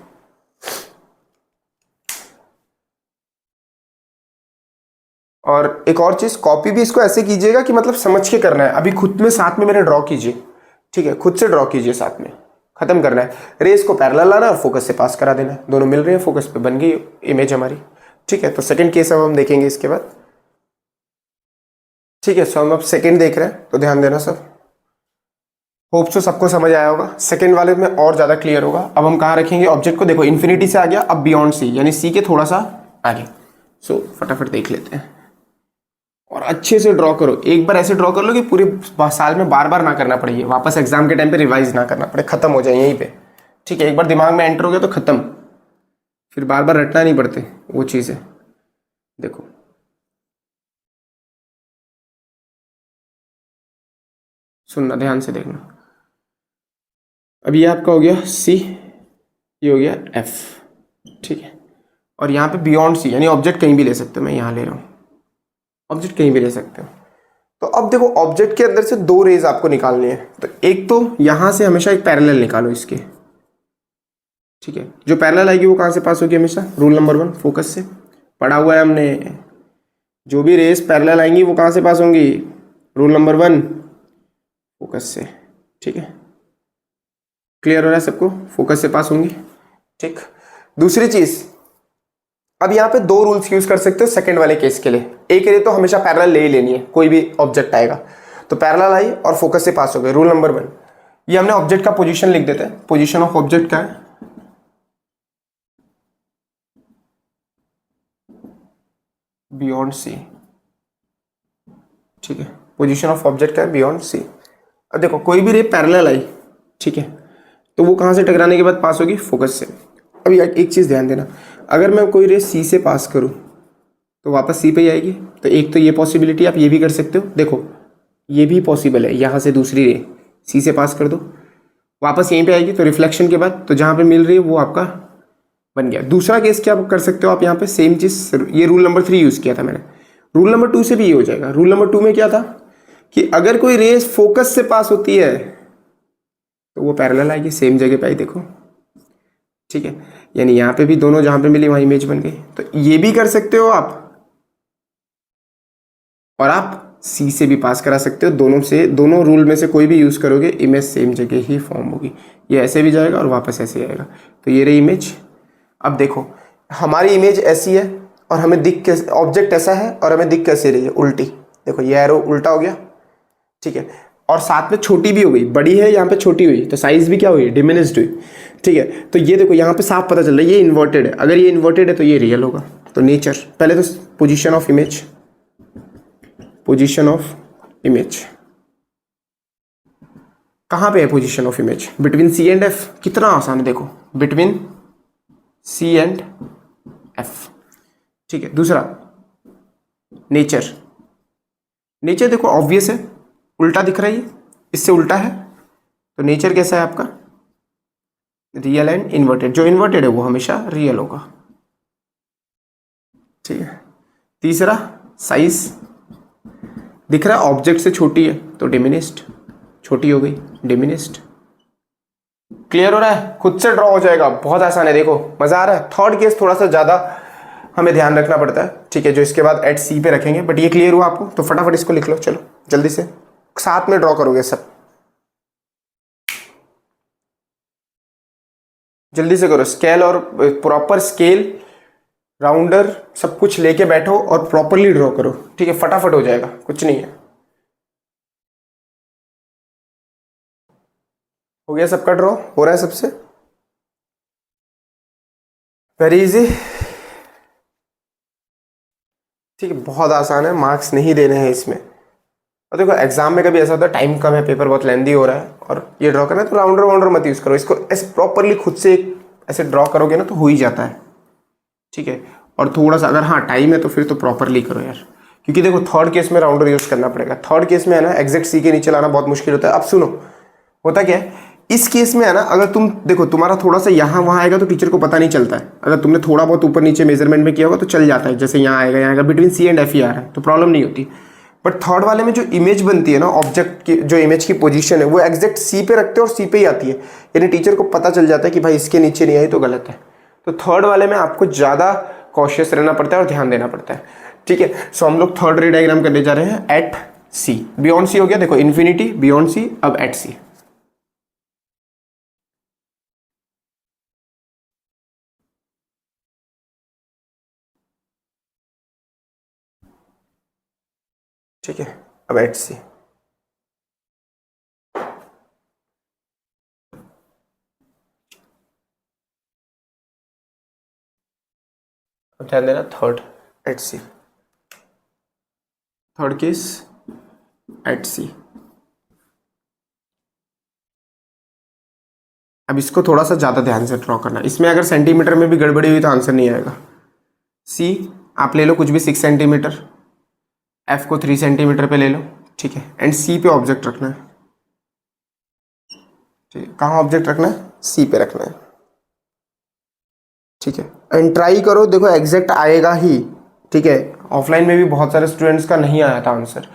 और एक और चीज, कॉपी भी इसको ऐसे कीजिएगा कि मतलब समझ के करना है। अभी खुद में साथ में मेरे ड्रॉ कीजिए, ठीक है, खुद से ड्रॉ कीजिए, साथ में खत्म करना है। रेस को पैरेलल लाना और फोकस से पास करा देना है, दोनों मिल रहे हैं फोकस पे, बन गई इमेज हमारी, ठीक है। तो सेकंड केस अब हम देखेंगे इसके बाद, ठीक है। सो हम अब सेकंड देख रहे हैं, तो ध्यान देना सब। होप सो सबको समझ आया होगा। सेकंड वाले में और ज्यादा क्लियर होगा। अब हम कहाँ रखेंगे ऑब्जेक्ट को, देखो इन्फिनिटी से आ गया, अब बियॉन्ड सी, यानी सी के थोड़ा सा आगे। सो फटाफट देख लेते हैं और अच्छे से ड्रॉ करो। एक बार ऐसे ड्रॉ कर लो कि पूरे साल में बार बार ना करना पड़े, वापस एग्जाम के टाइम पे रिवाइज ना करना पड़े, खत्म हो जाए यहीं पे, ठीक है। एक बार दिमाग में एंटर हो गया तो खत्म, फिर बार बार रटना नहीं पड़ते, वो चीज़ है। देखो सुनना, ध्यान से देखना। अब ये आपका हो गया सी, ये हो गया एफ, ठीक है। और यहाँ पे बियॉन्ड सी यानी ऑब्जेक्ट कहीं भी ले सकते हो, मैं यहाँ ले रहा हूँ, ऑब्जेक्ट कहीं भी ले सकते हो। तो अब देखो ऑब्जेक्ट के अंदर से 2 रेज आपको निकालनी है। तो एक तो यहाँ से हमेशा एक पैरेलल निकालो इसके, ठीक है। जो पैरेलल आएगी वो कहाँ से पास होगी हमेशा, रूल नंबर 1 फोकस से, पढ़ा हुआ है हमने। जो भी रेस पैरेलल आएंगी वो कहाँ से पास होंगी, रूल नंबर 1 फोकस से, ठीक है। क्लियर हो रहा है सबको, फोकस से पास होंगी, ठीक। दूसरी चीज, अब यहाँ पे 2 रूल्स यूज कर सकते हो सेकंड वाले केस के लिए। एक रे तो हमेशा पैरेलल ले ही लेनी है, कोई भी ऑब्जेक्ट आएगा तो पैरेलल आई और फोकस से पास हो गए, रूल नंबर 1। ये हमने ऑब्जेक्ट का पोजीशन लिख देते हैं। पोजीशन ऑफ ऑब्जेक्ट क्या है, बियॉन्ड सी, ठीक है। पोजीशन ऑफ ऑब्जेक्ट क्या है, बियॉन्ड सी। अब देखो कोई भी रे पैरेलल आई, ठीक है, तो वो कहाँ से टकराने के बाद पास होगी, फोकस से। अब एक चीज़ ध्यान देना, अगर मैं कोई रे सी से पास करूँ तो वापस सी पे ही आएगी। तो एक तो ये पॉसिबिलिटी, आप ये भी कर सकते हो, देखो ये भी पॉसिबल है, यहाँ से दूसरी रे सी से पास कर दो, वापस यहीं पे आएगी, तो रिफ्लेक्शन के बाद तो जहाँ पे मिल रही है वो आपका बन गया। दूसरा केस क्या कर सकते हो आप, यहाँ पे सेम चीज़, ये रूल नंबर 3 यूज़ किया था मैंने, रूल नंबर 2 से भी ये हो जाएगा। रूल नंबर 2 में क्या था कि अगर कोई रेस फोकस से पास होती है तो वो पैरेलल आएगी, सेम जगह पे आई, देखो, ठीक है। यानी यहाँ पे भी दोनों जहाँ पे मिली वहाँ इमेज बन गई। तो ये भी कर सकते हो आप, और आप सी से भी पास करा सकते हो। दोनों से, दोनों रूल में से कोई भी यूज़ करोगे इमेज सेम जगह ही फॉर्म होगी। ये ऐसे भी जाएगा और वापस ऐसे आएगा। तो ये रही इमेज। अब देखो हमारी इमेज ऐसी है और हमें दिख कैसे, ऑब्जेक्ट ऐसा है और हमें दिख कैसे रही है, उल्टी। देखो ये एरो उल्टा हो गया, ठीक है। और साथ में छोटी भी हो गई, बड़ी है यहाँ पे छोटी हुई, तो साइज भी क्या हुई, डिमिनिश्ड हुई, ठीक है। तो ये देखो यहाँ पे साफ पता चल रहा है ये इन्वर्टेड है। अगर ये इन्वर्टेड है तो ये रियल होगा। तो नेचर, पहले तो position of image, position of image कहाँ पे है, position of image between C and F. कितना आसान है, देखो बिटवीन सी एंड एफ, ठीक है। दूसरा नेचर, नेचर देखो ऑब्वियस है, उल्टा दिख रहा है, इससे उल्टा है, तो नेचर कैसा है आपका, रियल एंड इन्वर्टेड। जो इन्वर्टेड है वो हमेशा रियल होगा, ठीक है। तीसरा साइज दिख रहा है ऑब्जेक्ट से छोटी है तो डिमिनिस्ड, छोटी हो गई डिमिनिस्ड। क्लियर हो रहा है, खुद से ड्रॉ हो जाएगा, बहुत आसान है। देखो मजा आ रहा है। थर्ड केस थोड़ा सा ज्यादा हमें ध्यान रखना पड़ता है, ठीक है, जो इसके बाद एट सी पे रखेंगे। बट ये क्लियर हुआ आपको, तो फटाफट इसको लिख लो, चलो जल्दी से साथ में ड्रॉ करोगे सब, जल्दी से करो। स्केल और प्रॉपर स्केल राउंडर सब कुछ लेके बैठो और प्रॉपरली ड्रॉ करो, ठीक है, फटाफट हो जाएगा, कुछ नहीं है। हो गया सबका ड्रॉ, हो रहा है सबसे, वेरी इजी, ठीक है, बहुत आसान है, मार्क्स नहीं देने हैं इसमें। और देखो एग्जाम में कभी ऐसा होता है टाइम कम है, पेपर बहुत लेंदी हो रहा है और ये ड्रॉ करना है, तो राउंडर वाउंडर मत यूज करो, इसको ऐसे प्रॉपरली खुद से ऐसे ड्रॉ करोगे ना तो हो ही जाता है, ठीक है। और थोड़ा सा अगर हाँ टाइम है तो फिर तो प्रॉपरली करो यार, क्योंकि देखो थर्ड केस में राउंडर यूज करना पड़ेगा। थर्ड केस में है ना एग्जैक्ट सी के नीचे लाना बहुत मुश्किल होता है। अब सुनो होता क्या है इस केस में है ना, अगर तुम देखो तुम्हारा थोड़ा सा यहाँ वहाँ आएगा तो टीचर को पता नहीं चलता है। अगर तुमने थोड़ा बहुत ऊपर नीचे मेजरमेंट में किया होगा तो चल जाता है, जैसे यहाँ आएगा बिटवीन सी एंड एफ ही आ रहा है तो प्रॉब्लम नहीं होती। बट थर्ड वाले में जो इमेज बनती है ना, ऑब्जेक्ट की जो इमेज की पोजीशन है वो एग्जैक्ट सी पे रखते हैं और सी पे ही आती है, यानी टीचर को पता चल जाता है कि भाई इसके नीचे नहीं आई तो गलत है। तो थर्ड वाले में आपको ज़्यादा कॉशियस रहना पड़ता है और ध्यान देना पड़ता है, ठीक है। सो हम लोग थर्ड रे डायग्राम करने जा रहे हैं एट सी, बियॉन्ड सी हो गया, देखो इन्फिनिटी बियॉन्ड सी, अब एट सी। ठीक है, अब एट सी, अब ध्यान देना third at C, third case at C. अब इसको थोड़ा सा ज़्यादा ध्यान से ड्रॉ करना, इसमें अगर सेंटीमीटर में भी गड़बड़ी हुई तो आंसर नहीं आएगा। सी आप ले लो कुछ भी 6 सेंटीमीटर, एफ को 3 सेंटीमीटर पे ले लो, ठीक है, एंड सी पे ऑब्जेक्ट रखना है, ठीक है, कहाँ ऑब्जेक्ट रखना है, सी पे रखना है, ठीक है। एंड ट्राई करो, देखो एग्जैक्ट आएगा ही, ठीक है। ऑफलाइन में भी बहुत सारे स्टूडेंट्स का नहीं आया था आंसर,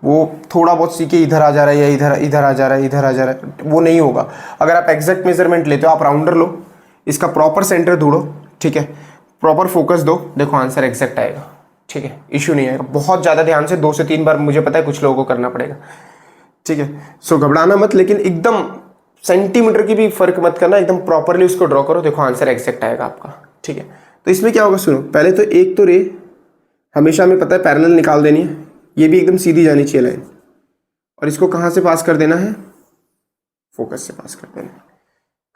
वो थोड़ा बहुत सी के इधर आ जा रहा है या इधर इधर आ जा रहा है, इधर आ जा रहा है, वो नहीं होगा। अगर आप एग्जैक्ट मेजरमेंट लेते हो, आप राउंडर लो, इसका प्रॉपर सेंटर ढूंढो, ठीक है, प्रॉपर फोकस दो, देखो आंसर एग्जैक्ट आएगा, ठीक है, इश्यू नहीं आएगा। बहुत ज़्यादा ध्यान से 2 से 3 बार मुझे पता है कुछ लोगों को करना पड़ेगा, ठीक है। सो घबराना मत, लेकिन एकदम सेंटीमीटर की भी फर्क मत करना, एकदम प्रॉपरली उसको ड्रॉ करो, देखो आंसर एग्जैक्ट आएगा आपका, ठीक है। तो इसमें क्या होगा सुनो, पहले तो एक तो रे हमेशा हमें पता है पैरेलल निकाल देनी है, ये भी एकदम सीधी जानी चाहिए लाइन, और इसको कहाँ से पास कर देना है, फोकस से पास कर देना है।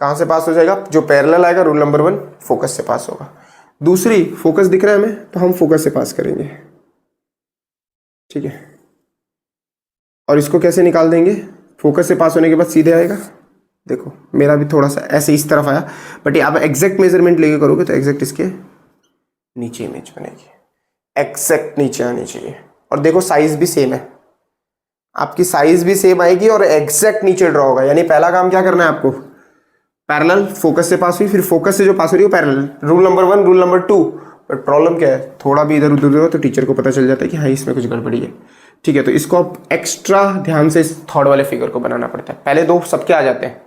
कहाँ से पास हो जाएगा, जो पैरेलल आएगा रूल नंबर 1 फोकस से पास होगा। दूसरी फोकस दिख रहा है हमें तो हम फोकस से पास करेंगे, ठीक है। और इसको कैसे निकाल देंगे, फोकस से पास होने के बाद सीधे आएगा, देखो मेरा भी थोड़ा सा ऐसे इस तरफ आया, बट ये आप एग्जैक्ट मेजरमेंट लेके करोगे तो एग्जैक्ट इसके नीचे इमेज बनेगी, एग्जैक्ट नीचे आनी चाहिए। और देखो साइज भी सेम है, आपकी साइज भी सेम आएगी और एग्जैक्ट नीचे ड्रॉ होगा। यानी पहला काम क्या करना है आपको, पैरेलल फोकस से पास हुई, फिर फोकस से जो पास हो रही है parallel, rule number 1 rule number 2। But problem क्या है, थोड़ा भी इधर उधर हो तो टीचर को पता चल जाता है कि हाँ इसमें कुछ गड़बड़ी है, ठीक है। तो इसको आप एक्स्ट्रा ध्यान से इस थर्ड वाले फिगर को बनाना पड़ता है। पहले 2 सबके आ जाते हैं,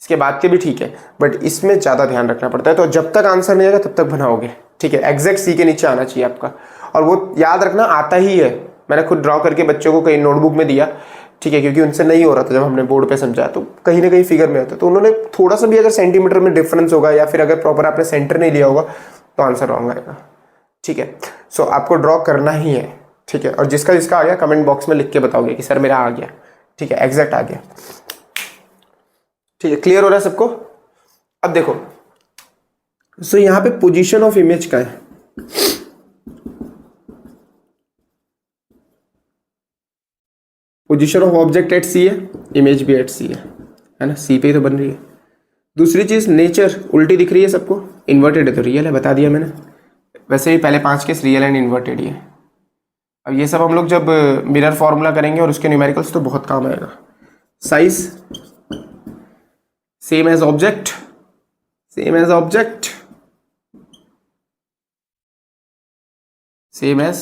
इसके बाद के भी ठीक है, बट इसमें ज़्यादा ध्यान रखना पड़ता है। तो जब तक आंसर नहीं आएगा तब तक बनाओगे, ठीक है। एग्जैक्ट सी के नीचे आना चाहिए आपका, और वो याद रखना आता ही है। मैंने खुद ड्रॉ करके बच्चों को कहीं नोटबुक में दिया, ठीक है, क्योंकि उनसे नहीं हो रहा था जब हमने बोर्ड पे समझाया, तो कहीं ना कहीं फिगर में होता है, तो उन्होंने थोड़ा सा भी अगर सेंटीमीटर में डिफरेंस होगा या फिर अगर प्रॉपर आपने सेंटर नहीं लिया होगा तो आंसर रॉन्ग आएगा, ठीक है। सो आपको ड्रॉ करना ही है, ठीक है। और जिसका जिसका आ गया कमेंट बॉक्स में लिख के बताओगे कि सर मेरा आ गया, ठीक है, एग्जैक्ट आ गया, ठीक है। क्लियर हो रहा है सबको। अब देखो सो यहाँ पे पोजीशन ऑफ इमेज का है, पोजीशन ऑफ ऑब्जेक्ट एट सी है, इमेज भी एट सी है ना, सी पे ही तो बन रही है। दूसरी चीज नेचर उल्टी दिख रही है सबको, इन्वर्टेड है तो रियल है, बता दिया मैंने। वैसे ही पहले 5 केस रियल एंड इन्वर्टेड ही है। अब ये सब हम लोग जब मिरर फॉर्मूला करेंगे और उसके न्यूमेरिकल्स तो बहुत काम आएगा। Size same as object, same as object, same as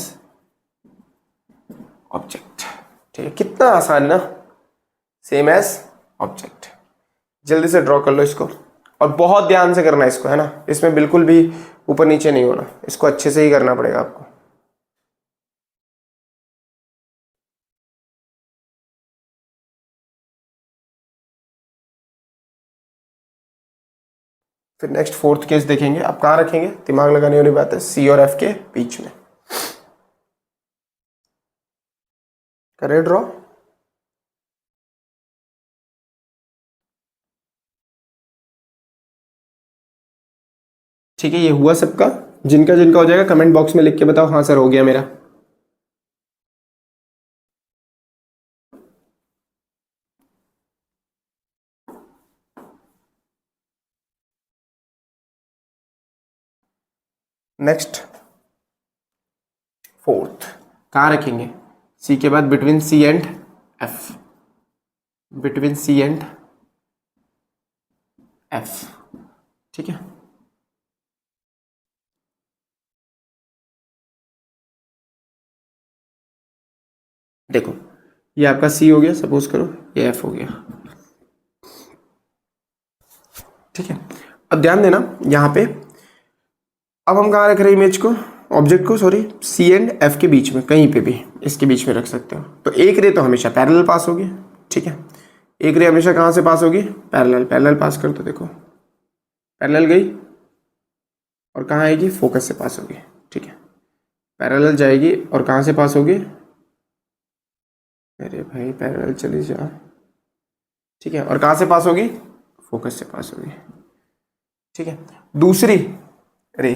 object. ठीक है, कितना आसान ना, सेम एज ऑब्जेक्ट। जल्दी से ड्रॉ कर लो इसको, और बहुत ध्यान से करना है इसको, है ना, इसमें बिल्कुल भी ऊपर नीचे नहीं होना, इसको अच्छे से ही करना पड़ेगा आपको। फिर नेक्स्ट फोर्थ केस देखेंगे। आप कहाँ रखेंगे, दिमाग लगाने वाली बात है, सी और एफ के बीच में। करें ड्रॉ। ठीक है, ये हुआ सबका। जिनका जिनका हो जाएगा कमेंट बॉक्स में लिख के बताओ, हाँ सर हो गया मेरा। नेक्स्ट फोर्थ कहाँ रखेंगे, सी के बाद between C and F, between C and F. ठीक है, देखो ये आपका सी हो गया, सपोज करो ये एफ हो गया। ठीक है, अब ध्यान देना यहाँ पे, अब हम कहाँ रख रहे हैं इमेज को, ऑब्जेक्ट को, सॉरी, सी एंड एफ के बीच में, कहीं पे भी इसके बीच में रख सकते हो। तो एक रे तो हमेशा पैरेलल पास होगी। ठीक है, एक रे हमेशा कहाँ से पास होगी, पैरेलल। पैरेलल पास कर दो, देखो पैरेलल गई और कहाँ आएगी, फोकस से पास होगी। ठीक है, पैरेलल जाएगी और कहाँ से पास होगी, अरे भाई पैरेलल चली जा। ठीक है, और कहाँ से पास होगी, फोकस से पास होगी। ठीक है, दूसरी रे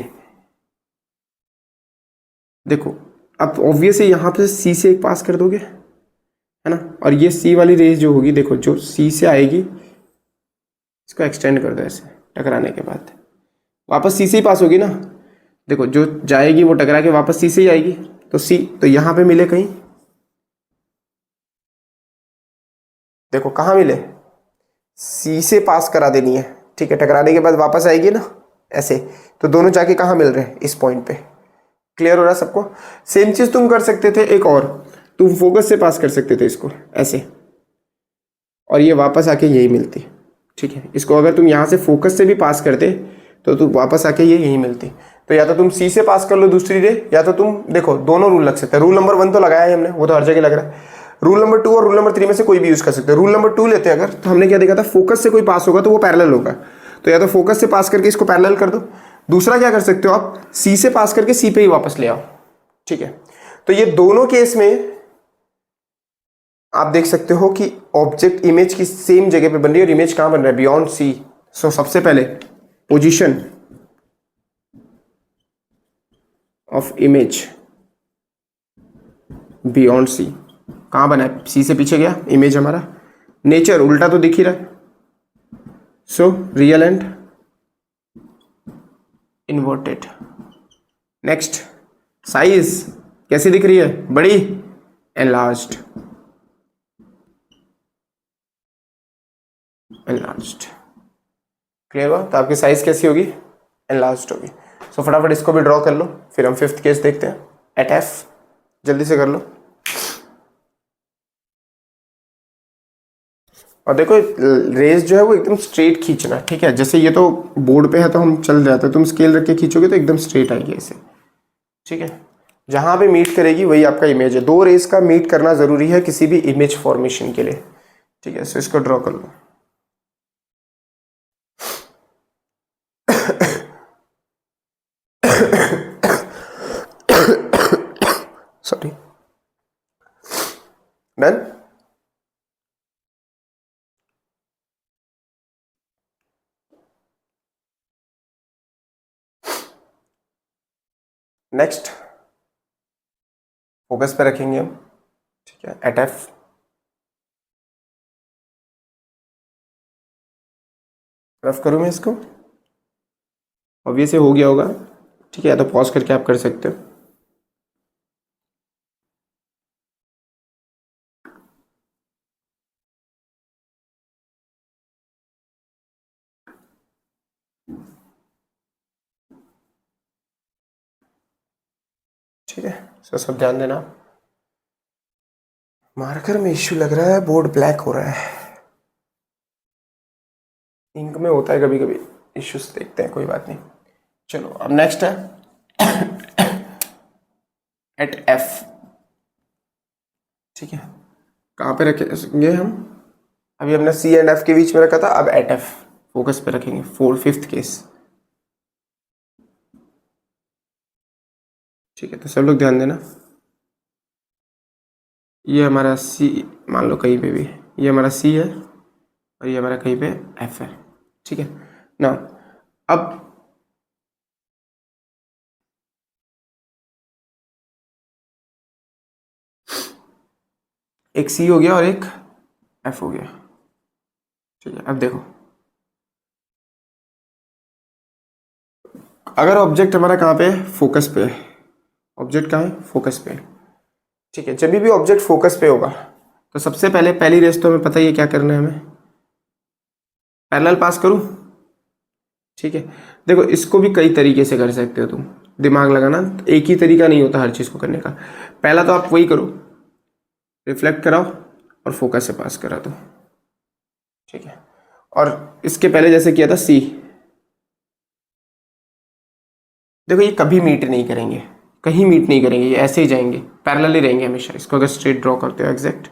देखो, अब ऑब्वियस है यहाँ पे सी से एक पास कर दोगे, है ना, और ये सी वाली रेज जो होगी, देखो जो सी से आएगी, इसको एक्सटेंड कर दो ऐसे, टकराने के बाद वापस सी से ही पास होगी ना। देखो जो जाएगी वो टकरा के वापस सी से ही आएगी, तो सी तो यहाँ पे मिले कहीं, देखो कहाँ मिले, सी से पास करा देनी है। ठीक है, टकराने के बाद वापस आएगी ना ऐसे, तो दोनों जाके कहाँ मिल रहे हैं, इस पॉइंट पे। क्लियर हो रहा है सबको। सेम चीज तुम कर सकते थे एक और, तुम फोकस से पास कर सकते थे इसको ऐसे, और ये वापस आके यही मिलती। ठीक है, इसको अगर तुम यहाँ से फोकस से भी पास करते तो तुम वापस आके ये यही मिलती। तो या तो तुम सी से पास कर लो दूसरी रे, या तो तुम देखो दोनों रूल लग सकते हैं। रूल नंबर 1 तो लगाया है हमने, वो तो हर जगह लग रहा है। रूल नंबर 2 और रूल नंबर 3 में से कोई भी यूज कर सकते हैं। रूल नंबर 2 लेते हैं अगर, तो हमने क्या देखा था, फोकस से कोई पास होगा तो वो पैरेलल होगा। तो या तो फोकस से पास करके इसको पैरेलल कर दो, दूसरा क्या कर सकते हो आप, सी से पास करके सी पे ही वापस ले आओ। ठीक है, तो ये दोनों केस में आप देख सकते हो कि ऑब्जेक्ट इमेज की सेम जगह पे बन रही है, और इमेज कहां बन रहा है, बियॉन्ड सी। सो सबसे पहले position of image beyond C, कहां बना है, सी से पीछे गया इमेज हमारा। नेचर उल्टा तो दिख ही रहा है, so real and inverted. Next, size कैसी दिख रही है, बड़ी, एनलार्ज्ड, एनलार्ज्ड। क्लियर हुआ, तो आपकी साइज कैसी होगी, एनलार्ज्ड होगी। सो फटाफट इसको भी ड्रॉ कर लो, फिर हम फिफ्थ केस देखते हैं एट एफ। जल्दी से कर लो, और देखो रेस जो है वो एकदम स्ट्रेट खींचना। ठीक है, जैसे ये तो बोर्ड पे है तो हम चल जाते हैं, तुम स्केल रख के खींचोगे तो एकदम स्ट्रेट आएगी ऐसे। ठीक है, जहां पे मीट करेगी वही आपका इमेज है। दो रेस का मीट करना जरूरी है किसी भी इमेज फॉर्मेशन के लिए। ठीक है, सो इसको ड्रॉ कर लो। Sorry, done. नेक्स्ट फोकस पे रखेंगे हम। ठीक है, एट एफ। रफ करूँ मैं इसको, ऑब्वियस हो गया होगा। ठीक है, या तो पॉज करके आप कर सकते हो। ठीक है, सो सब ध्यान देना। मार्कर में इश्यू लग रहा है, बोर्ड ब्लैक हो रहा है। इंक में होता है कभी कभी इश्यूज, देखते हैं, कोई बात नहीं। चलो अब नेक्स्ट है एट एफ। ठीक है, कहाँ पे रखेंगे हम? अभी हमने सी एंड एफ के बीच में रखा था, अब एट एफ फोकस पे रखेंगे, फिफ्थ केस। ठीक है, तो सब लोग ध्यान देना। ये हमारा सी, मान लो कहीं पे भी, ये हमारा सी है और ये हमारा कहीं पे एफ है। ठीक है ना, अब एक सी हो गया और एक एफ हो गया। ठीक है, अब देखो, अगर ऑब्जेक्ट हमारा कहाँ पे है? फोकस पे है। ऑब्जेक्ट कहाँ है? फोकस पे। ठीक है, जब भी ऑब्जेक्ट फोकस पे होगा तो सबसे पहले पहली रेस तो हमें पता ही है क्या करना है, हमें पैरेलल पास करूं। ठीक है, देखो इसको भी कई तरीके से कर सकते हो तुम, दिमाग लगाना, एक ही तरीका नहीं होता हर चीज़ को करने का। पहला तो आप वही करो, रिफ्लेक्ट कराओ और फोकस से पास करा दो। ठीक है, और इसके पहले जैसे किया था सी, देखो ये कभी मीट नहीं करेंगे, कहीं मीट नहीं करेंगे, ये ऐसे ही जाएंगे, पैरेलल ही रहेंगे हमेशा। इसको अगर स्ट्रेट ड्रॉ करते हो एग्जैक्ट,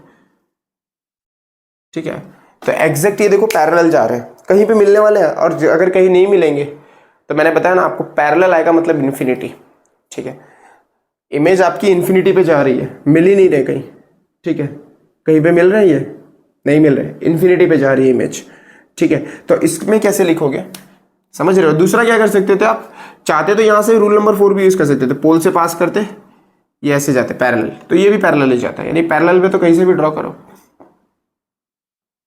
ठीक है, तो एग्जैक्ट ये देखो पैरेलल जा रहे हैं, कहीं पे मिलने वाले हैं। और अगर कहीं नहीं मिलेंगे तो मैंने बताया ना आपको, पैरेलल आएगा मतलब इन्फिनिटी। ठीक है, इमेज आपकी इन्फिनिटी पे जा रही है, मिल ही नहीं रहे कहीं। ठीक है, कहीं पे मिल रही है? नहीं मिल रहे, इन्फिनिटी पे जा रही है इमेज। ठीक है, तो इसमें कैसे लिखोगे, समझ रहे हो? दूसरा क्या कर सकते थे आप, चाहते तो यहाँ से रूल नंबर 4 भी यूज कर सकते थे, पोल से पास करते, ये ऐसे जाते पैरेलल, तो ये भी पैरेलल ही जाता है, यानी पैरेलल में तो कहीं से भी ड्रॉ करो।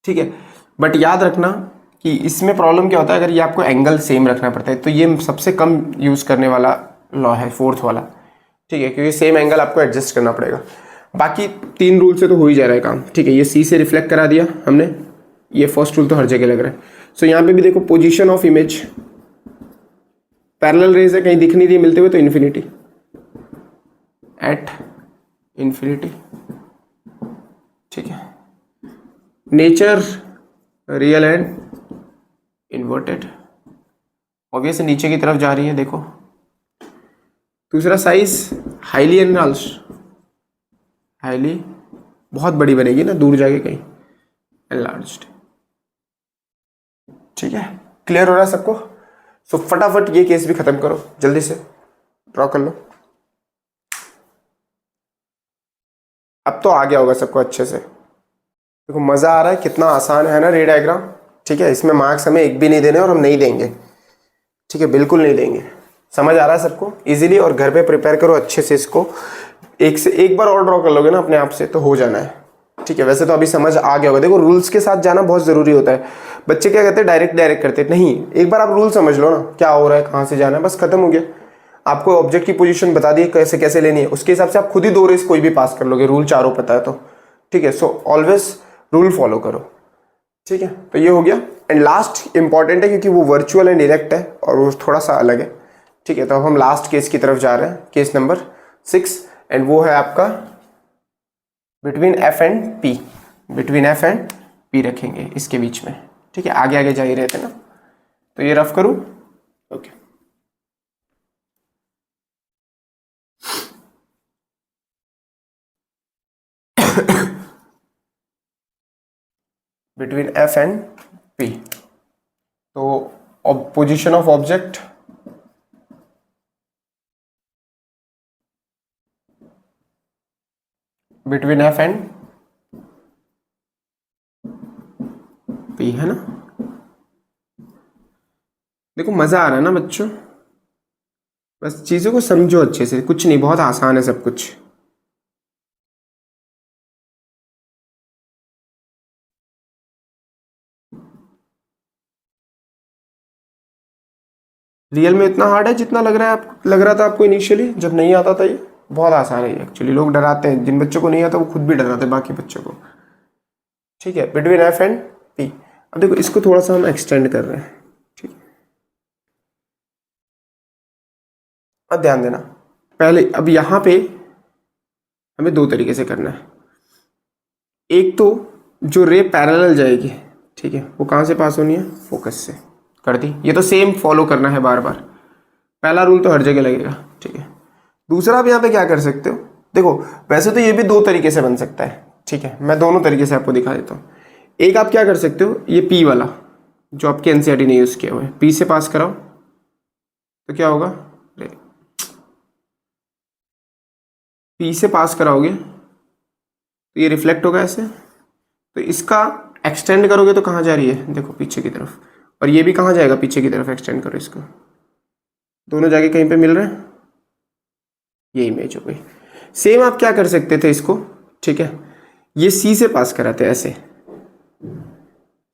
ठीक है, बट याद रखना कि इसमें प्रॉब्लम क्या होता है, अगर ये आपको एंगल सेम रखना पड़ता है, तो ये सबसे कम यूज करने वाला लॉ है, फोर्थ वाला। ठीक है, क्योंकि सेम एंगल आपको एडजस्ट करना पड़ेगा। बाकी 3 रूल से तो हो ही जा रहा है काम। ठीक है, ये सी से रिफ्लेक्ट करा दिया हमने, ये फर्स्ट रूल तो हर जगह लग रहा है। सो यहाँ पे भी देखो, position of image, parallel raise है, कहीं दिख नहीं रही मिलते हुए, तो इन्फिनिटी, एट इन्फिनिटी। ठीक है, nature real and inverted, obviously नीचे की तरफ जा रही है, देखो। दूसरा साइज, हाईली एनलार्ज्ड, हाईली बहुत बड़ी बनेगी ना, दूर जाके कहीं, एनलार्ज्ड। ठीक है, क्लियर हो रहा है सबको? सो फटाफट ये केस भी खत्म करो, जल्दी से ड्रॉ कर लो। अब तो आ गया होगा सबको अच्छे से। देखो मज़ा आ रहा है, कितना आसान है ना रे डायग्राम। ठीक है, इसमें मार्क्स हमें एक भी नहीं देने और हम नहीं देंगे। ठीक है, बिल्कुल नहीं देंगे। समझ आ रहा है सबको इजीली? और घर पे प्रिपेयर करो अच्छे से इसको, एक से एक बार और ड्रॉ कर लोगे ना अपने आप से तो हो जाना है। ठीक है, वैसे तो अभी समझ आ गया होगा। देखो रूल्स के साथ जाना बहुत ज़रूरी होता है। बच्चे क्या कहते हैं, डायरेक्ट डायरेक्ट करते हैं, नहीं, एक बार आप रूल समझ लो ना, क्या हो रहा है, कहाँ से जाना है, बस खत्म हो गया। आपको ऑब्जेक्ट की पोजीशन बता दी कैसे कैसे लेनी है, उसके हिसाब से आप खुद ही 2 रेस कोई भी पास कर लोगे, रूल चारों पता है तो। ठीक है, सो ऑलवेज रूल फॉलो करो। ठीक है, तो ये हो गया। एंड लास्ट इंपॉर्टेंट है क्योंकि वो वर्चुअल एंड डायरेक्ट है और वो थोड़ा सा अलग है। ठीक है, तो अब हम लास्ट केस की तरफ जा रहे हैं, केस नंबर 6, एंड वो है आपका between F and P. Between F and P रखेंगे इसके बीच में। ठीक है, आगे आगे जा ही रहे थे ना, तो ये रफ करूं। Okay, between F and P, तो position of object, between F and P, है ना? देखो मजा आ रहा है ना बच्चों? बस चीजों को समझो अच्छे से, कुछ नहीं, बहुत आसान है सब कुछ। रियल में इतना हार्ड है जितना लग रहा है, आप लग रहा था आपको इनिशियली जब नहीं आता था? ये बहुत आसान है एक्चुअली, लोग डराते हैं, जिन बच्चों को नहीं आता वो खुद भी डराते हैं बाकी बच्चों को। ठीक है, बिटवीन एफ एंड पी। अब देखो इसको थोड़ा सा हम एक्सटेंड कर रहे हैं। ठीक है, अब ध्यान देना, पहले अब यहाँ पे हमें 2 तरीके से करना है। एक तो जो रे पैरेलल जाएगी, ठीक है, वो कहाँ से पास होनी है, फोकस से, कर दी। ये तो सेम फॉलो करना है बार बार, पहला रूल तो हर जगह लगेगा, ठीक है। दूसरा आप यहाँ पे क्या कर सकते हो, देखो वैसे तो ये भी दो तरीके से बन सकता है, ठीक है, मैं दोनों तरीके से आपको दिखा देता हूँ। एक आप क्या कर सकते हो, ये पी वाला जो आपके एनसीईआरटी ने यूज़ किया हुआ है, पी से पास कराओ तो क्या होगा, पी से पास कराओगे तो ये रिफ्लेक्ट होगा ऐसे, तो इसका एक्सटेंड करोगे तो कहाँ जा रही है, देखो पीछे की तरफ, और ये भी कहाँ जाएगा, पीछे की तरफ। एक्सटेंड करो इसको, दोनों जाके कहीं पे मिल रहे हैं, ये इमेज हो गई। सेम आप क्या कर सकते थे इसको, ठीक है, ये सी से पास कराते ऐसे,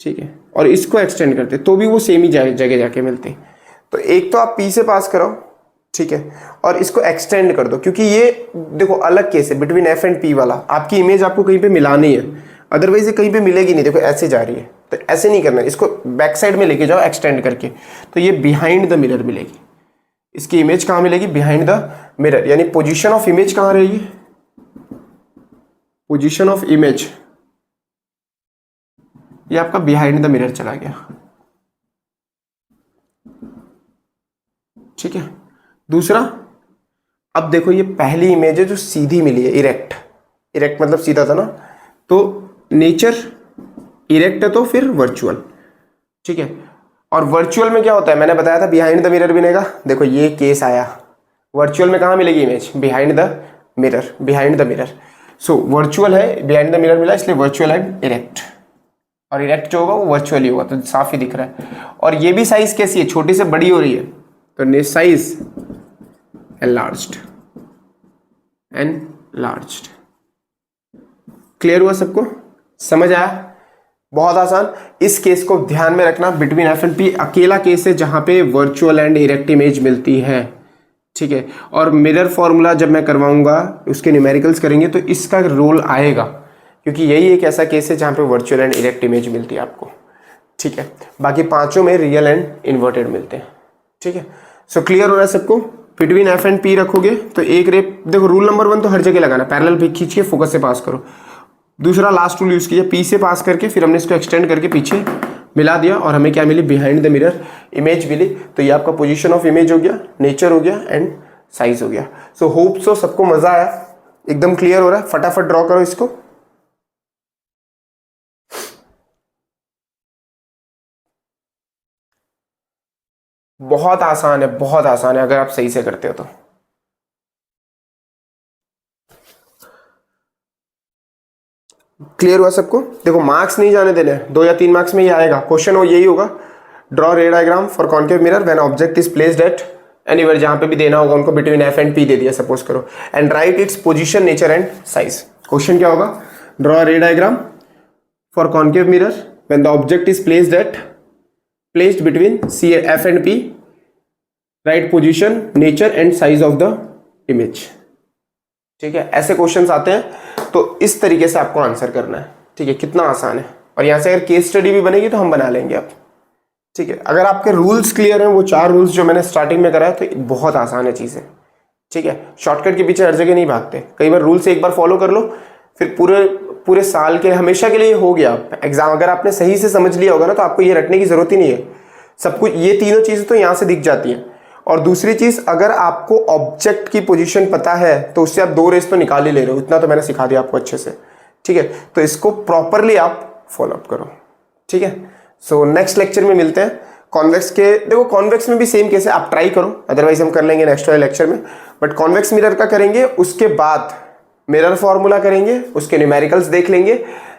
ठीक है, और इसको एक्सटेंड करते तो भी वो सेम ही जगह जाके मिलते। तो एक तो आप पी से पास कराओ, ठीक है, और इसको एक्सटेंड कर दो, क्योंकि ये देखो अलग केस है बिटवीन एफ एंड पी वाला, आपकी इमेज आपको कहीं पे मिलानी है, अदरवाइज ये कहीं पे मिलेगी नहीं। देखो ऐसे जा रही है, तो ऐसे नहीं करना है, इसको बैक साइड में लेके जाओ एक्सटेंड करके, तो ये बिहाइंड द मिरर मिलेगी। इसकी इमेज कहाँ मिलेगी, बिहाइंड द मिरर, यानी पोजीशन ऑफ इमेज कहाँ रहेगी, पोजीशन ऑफ इमेज ये आपका बिहाइंड द मिरर चला गया, ठीक है। दूसरा, अब देखो ये पहली इमेज है जो सीधी मिली है, इरेक्ट, इरेक्ट मतलब सीधा था ना, तो नेचर इरेक्ट है तो फिर वर्चुअल, ठीक है। और वर्चुअल में क्या होता है, मैंने बताया था बिहाइंड द मिरर मिलेगा, देखो ये केस आया, वर्चुअल में कहाँ मिलेगी image, behind the mirror, behind the mirror. So virtual है, बिहाइंड द मिरर मिला, इसलिए वर्चुअल एंड इरेक्ट, और इरेक्ट जो होगा वो वर्चुअली होगा, तो साफ ही दिख रहा है। और ये भी साइज कैसी है, छोटी से बड़ी हो रही है, तो साइज enlarged, enlarged। क्लियर हुआ सबको, समझ आया, बहुत आसान। इस केस को ध्यान में रखना, बिटवीन एफ एंड पी अकेला केस है जहां पे वर्चुअल एंड इरेक्ट इमेज मिलती है, ठीक है। और मिरर फॉर्मूला जब मैं करवाऊंगा, उसके न्यूमेरिकल्स करेंगे तो इसका रोल आएगा, क्योंकि यही एक ऐसा केस है जहां पे वर्चुअल एंड इरेक्ट इमेज मिलती है आपको, ठीक है। बाकी पांचों में रियल एंड इन्वर्टेड मिलते हैं, ठीक है। सो क्लियर हो रहा है सबको, बिटवीन एफ एंड पी रखोगे तो एक रे, देखो रूल नंबर 1 तो हर जगह लगाना, पैरेलल भी खींच के फोकस से पास करो। दूसरा लास्ट रूल यूज किया, पी से पास करके फिर हमने इसको एक्सटेंड करके पीछे मिला दिया, और हमें क्या मिली, बिहाइंड द मिरर इमेज मिली। तो ये आपका पोजीशन ऑफ इमेज हो गया, नेचर हो गया एंड साइज हो गया। सो होप सो सबको मजा आया, एकदम क्लियर हो रहा है। फटाफट ड्रॉ करो इसको। बहुत आसान है, बहुत आसान है अगर आप सही से करते हो तो। क्लियर हुआ सबको, देखो मार्क्स नहीं जाने देने, 2 या 3 मार्क्स में ही आएगा। क्वेश्चन हो यही होगा, draw ray diagram for concave mirror when object is placed at anywhere, जहां पे भी देना होगा उनको, बिटवीन एफ एंड पी दे दिया सपोज करो, and write its position, nature and size. Question क्या होगा, draw ray diagram for concave mirror when the object is placed between C F and P, write position, nature and size of the image, ठीक है। ऐसे questions आते हैं, तो इस तरीके से आपको आंसर करना है, ठीक है। कितना आसान है, और यहां से अगर केस स्टडी भी बनेगी तो हम बना लेंगे आप, ठीक है। अगर आपके रूल्स क्लियर हैं, वो 4 रूल्स जो मैंने स्टार्टिंग में कराया, तो बहुत आसान है चीजें, ठीक है। शॉर्टकट के पीछे हर जगह नहीं भागते, कई बार रूल्स एक बार फॉलो कर लो, फिर पूरे साल के हमेशा के लिए हो गया एग्जाम। अगर आपने सही से समझ लिया होगा ना, तो आपको ये रटने की जरूरत ही नहीं है, सब कुछ ये तीनों चीजें तो यहां से दिख जाती हैं। और दूसरी चीज, अगर आपको ऑब्जेक्ट की पोजीशन पता है तो उससे आप 2 रेस तो निकाल ही ले रहे हो, इतना तो मैंने सिखा दिया आपको अच्छे से, ठीक है। तो इसको प्रॉपरली आप फॉलो अप करो, ठीक है। सो नेक्स्ट लेक्चर में मिलते हैं। कॉन्वेक्स के, देखो कॉन्वेक्स में भी सेम केस है, आप ट्राई करो, अदरवाइज हम कर लेंगे नेक्स्ट वाले लेक्चर में। बट कॉन्वेक्स मिरर का करेंगे, उसके बाद मिरर फॉर्मूला करेंगे, उसके न्यूमेरिकल्स देख लेंगे,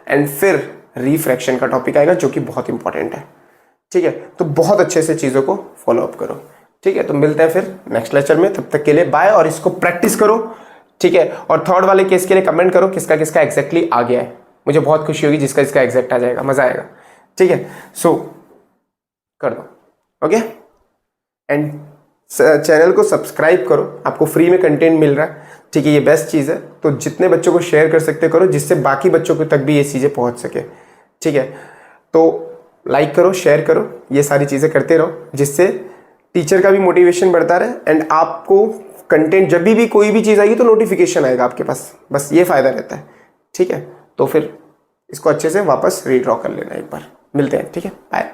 एंड फिर रिफ्रैक्शन का टॉपिक आएगा जो कि बहुत इंपॉर्टेंट है, ठीक है। तो बहुत अच्छे से चीज़ों को फॉलो अप करो, ठीक है। तो मिलते हैं फिर नेक्स्ट लेक्चर में, तब तक के लिए बाय। और इसको प्रैक्टिस करो, ठीक है। और थर्ड वाले केस के लिए कमेंट करो किसका किसका एग्जैक्टली आ गया है, मुझे बहुत खुशी होगी जिसका जिसका एग्जैक्ट आ जाएगा, मजा आएगा, ठीक है। सो कर दो, ओके। एंड चैनल को सब्सक्राइब करो, आपको फ्री में कंटेंट मिल रहा है, ठीक है, ये बेस्ट चीज़ है। तो जितने बच्चों को शेयर कर सकते करो, जिससे बाकी बच्चों को तक भी ये चीज़ें पहुंच सके, ठीक है। तो लाइक करो, शेयर करो, ये सारी चीज़ें करते रहो, जिससे टीचर का भी मोटिवेशन बढ़ता रहे, एंड आपको कंटेंट जब भी कोई भी चीज़ आएगी तो नोटिफिकेशन आएगा आपके पास, बस ये फ़ायदा रहता है, ठीक है। तो फिर इसको अच्छे से वापस रीड्रॉ कर लेना एक बार। मिलते हैं, ठीक है, बाय।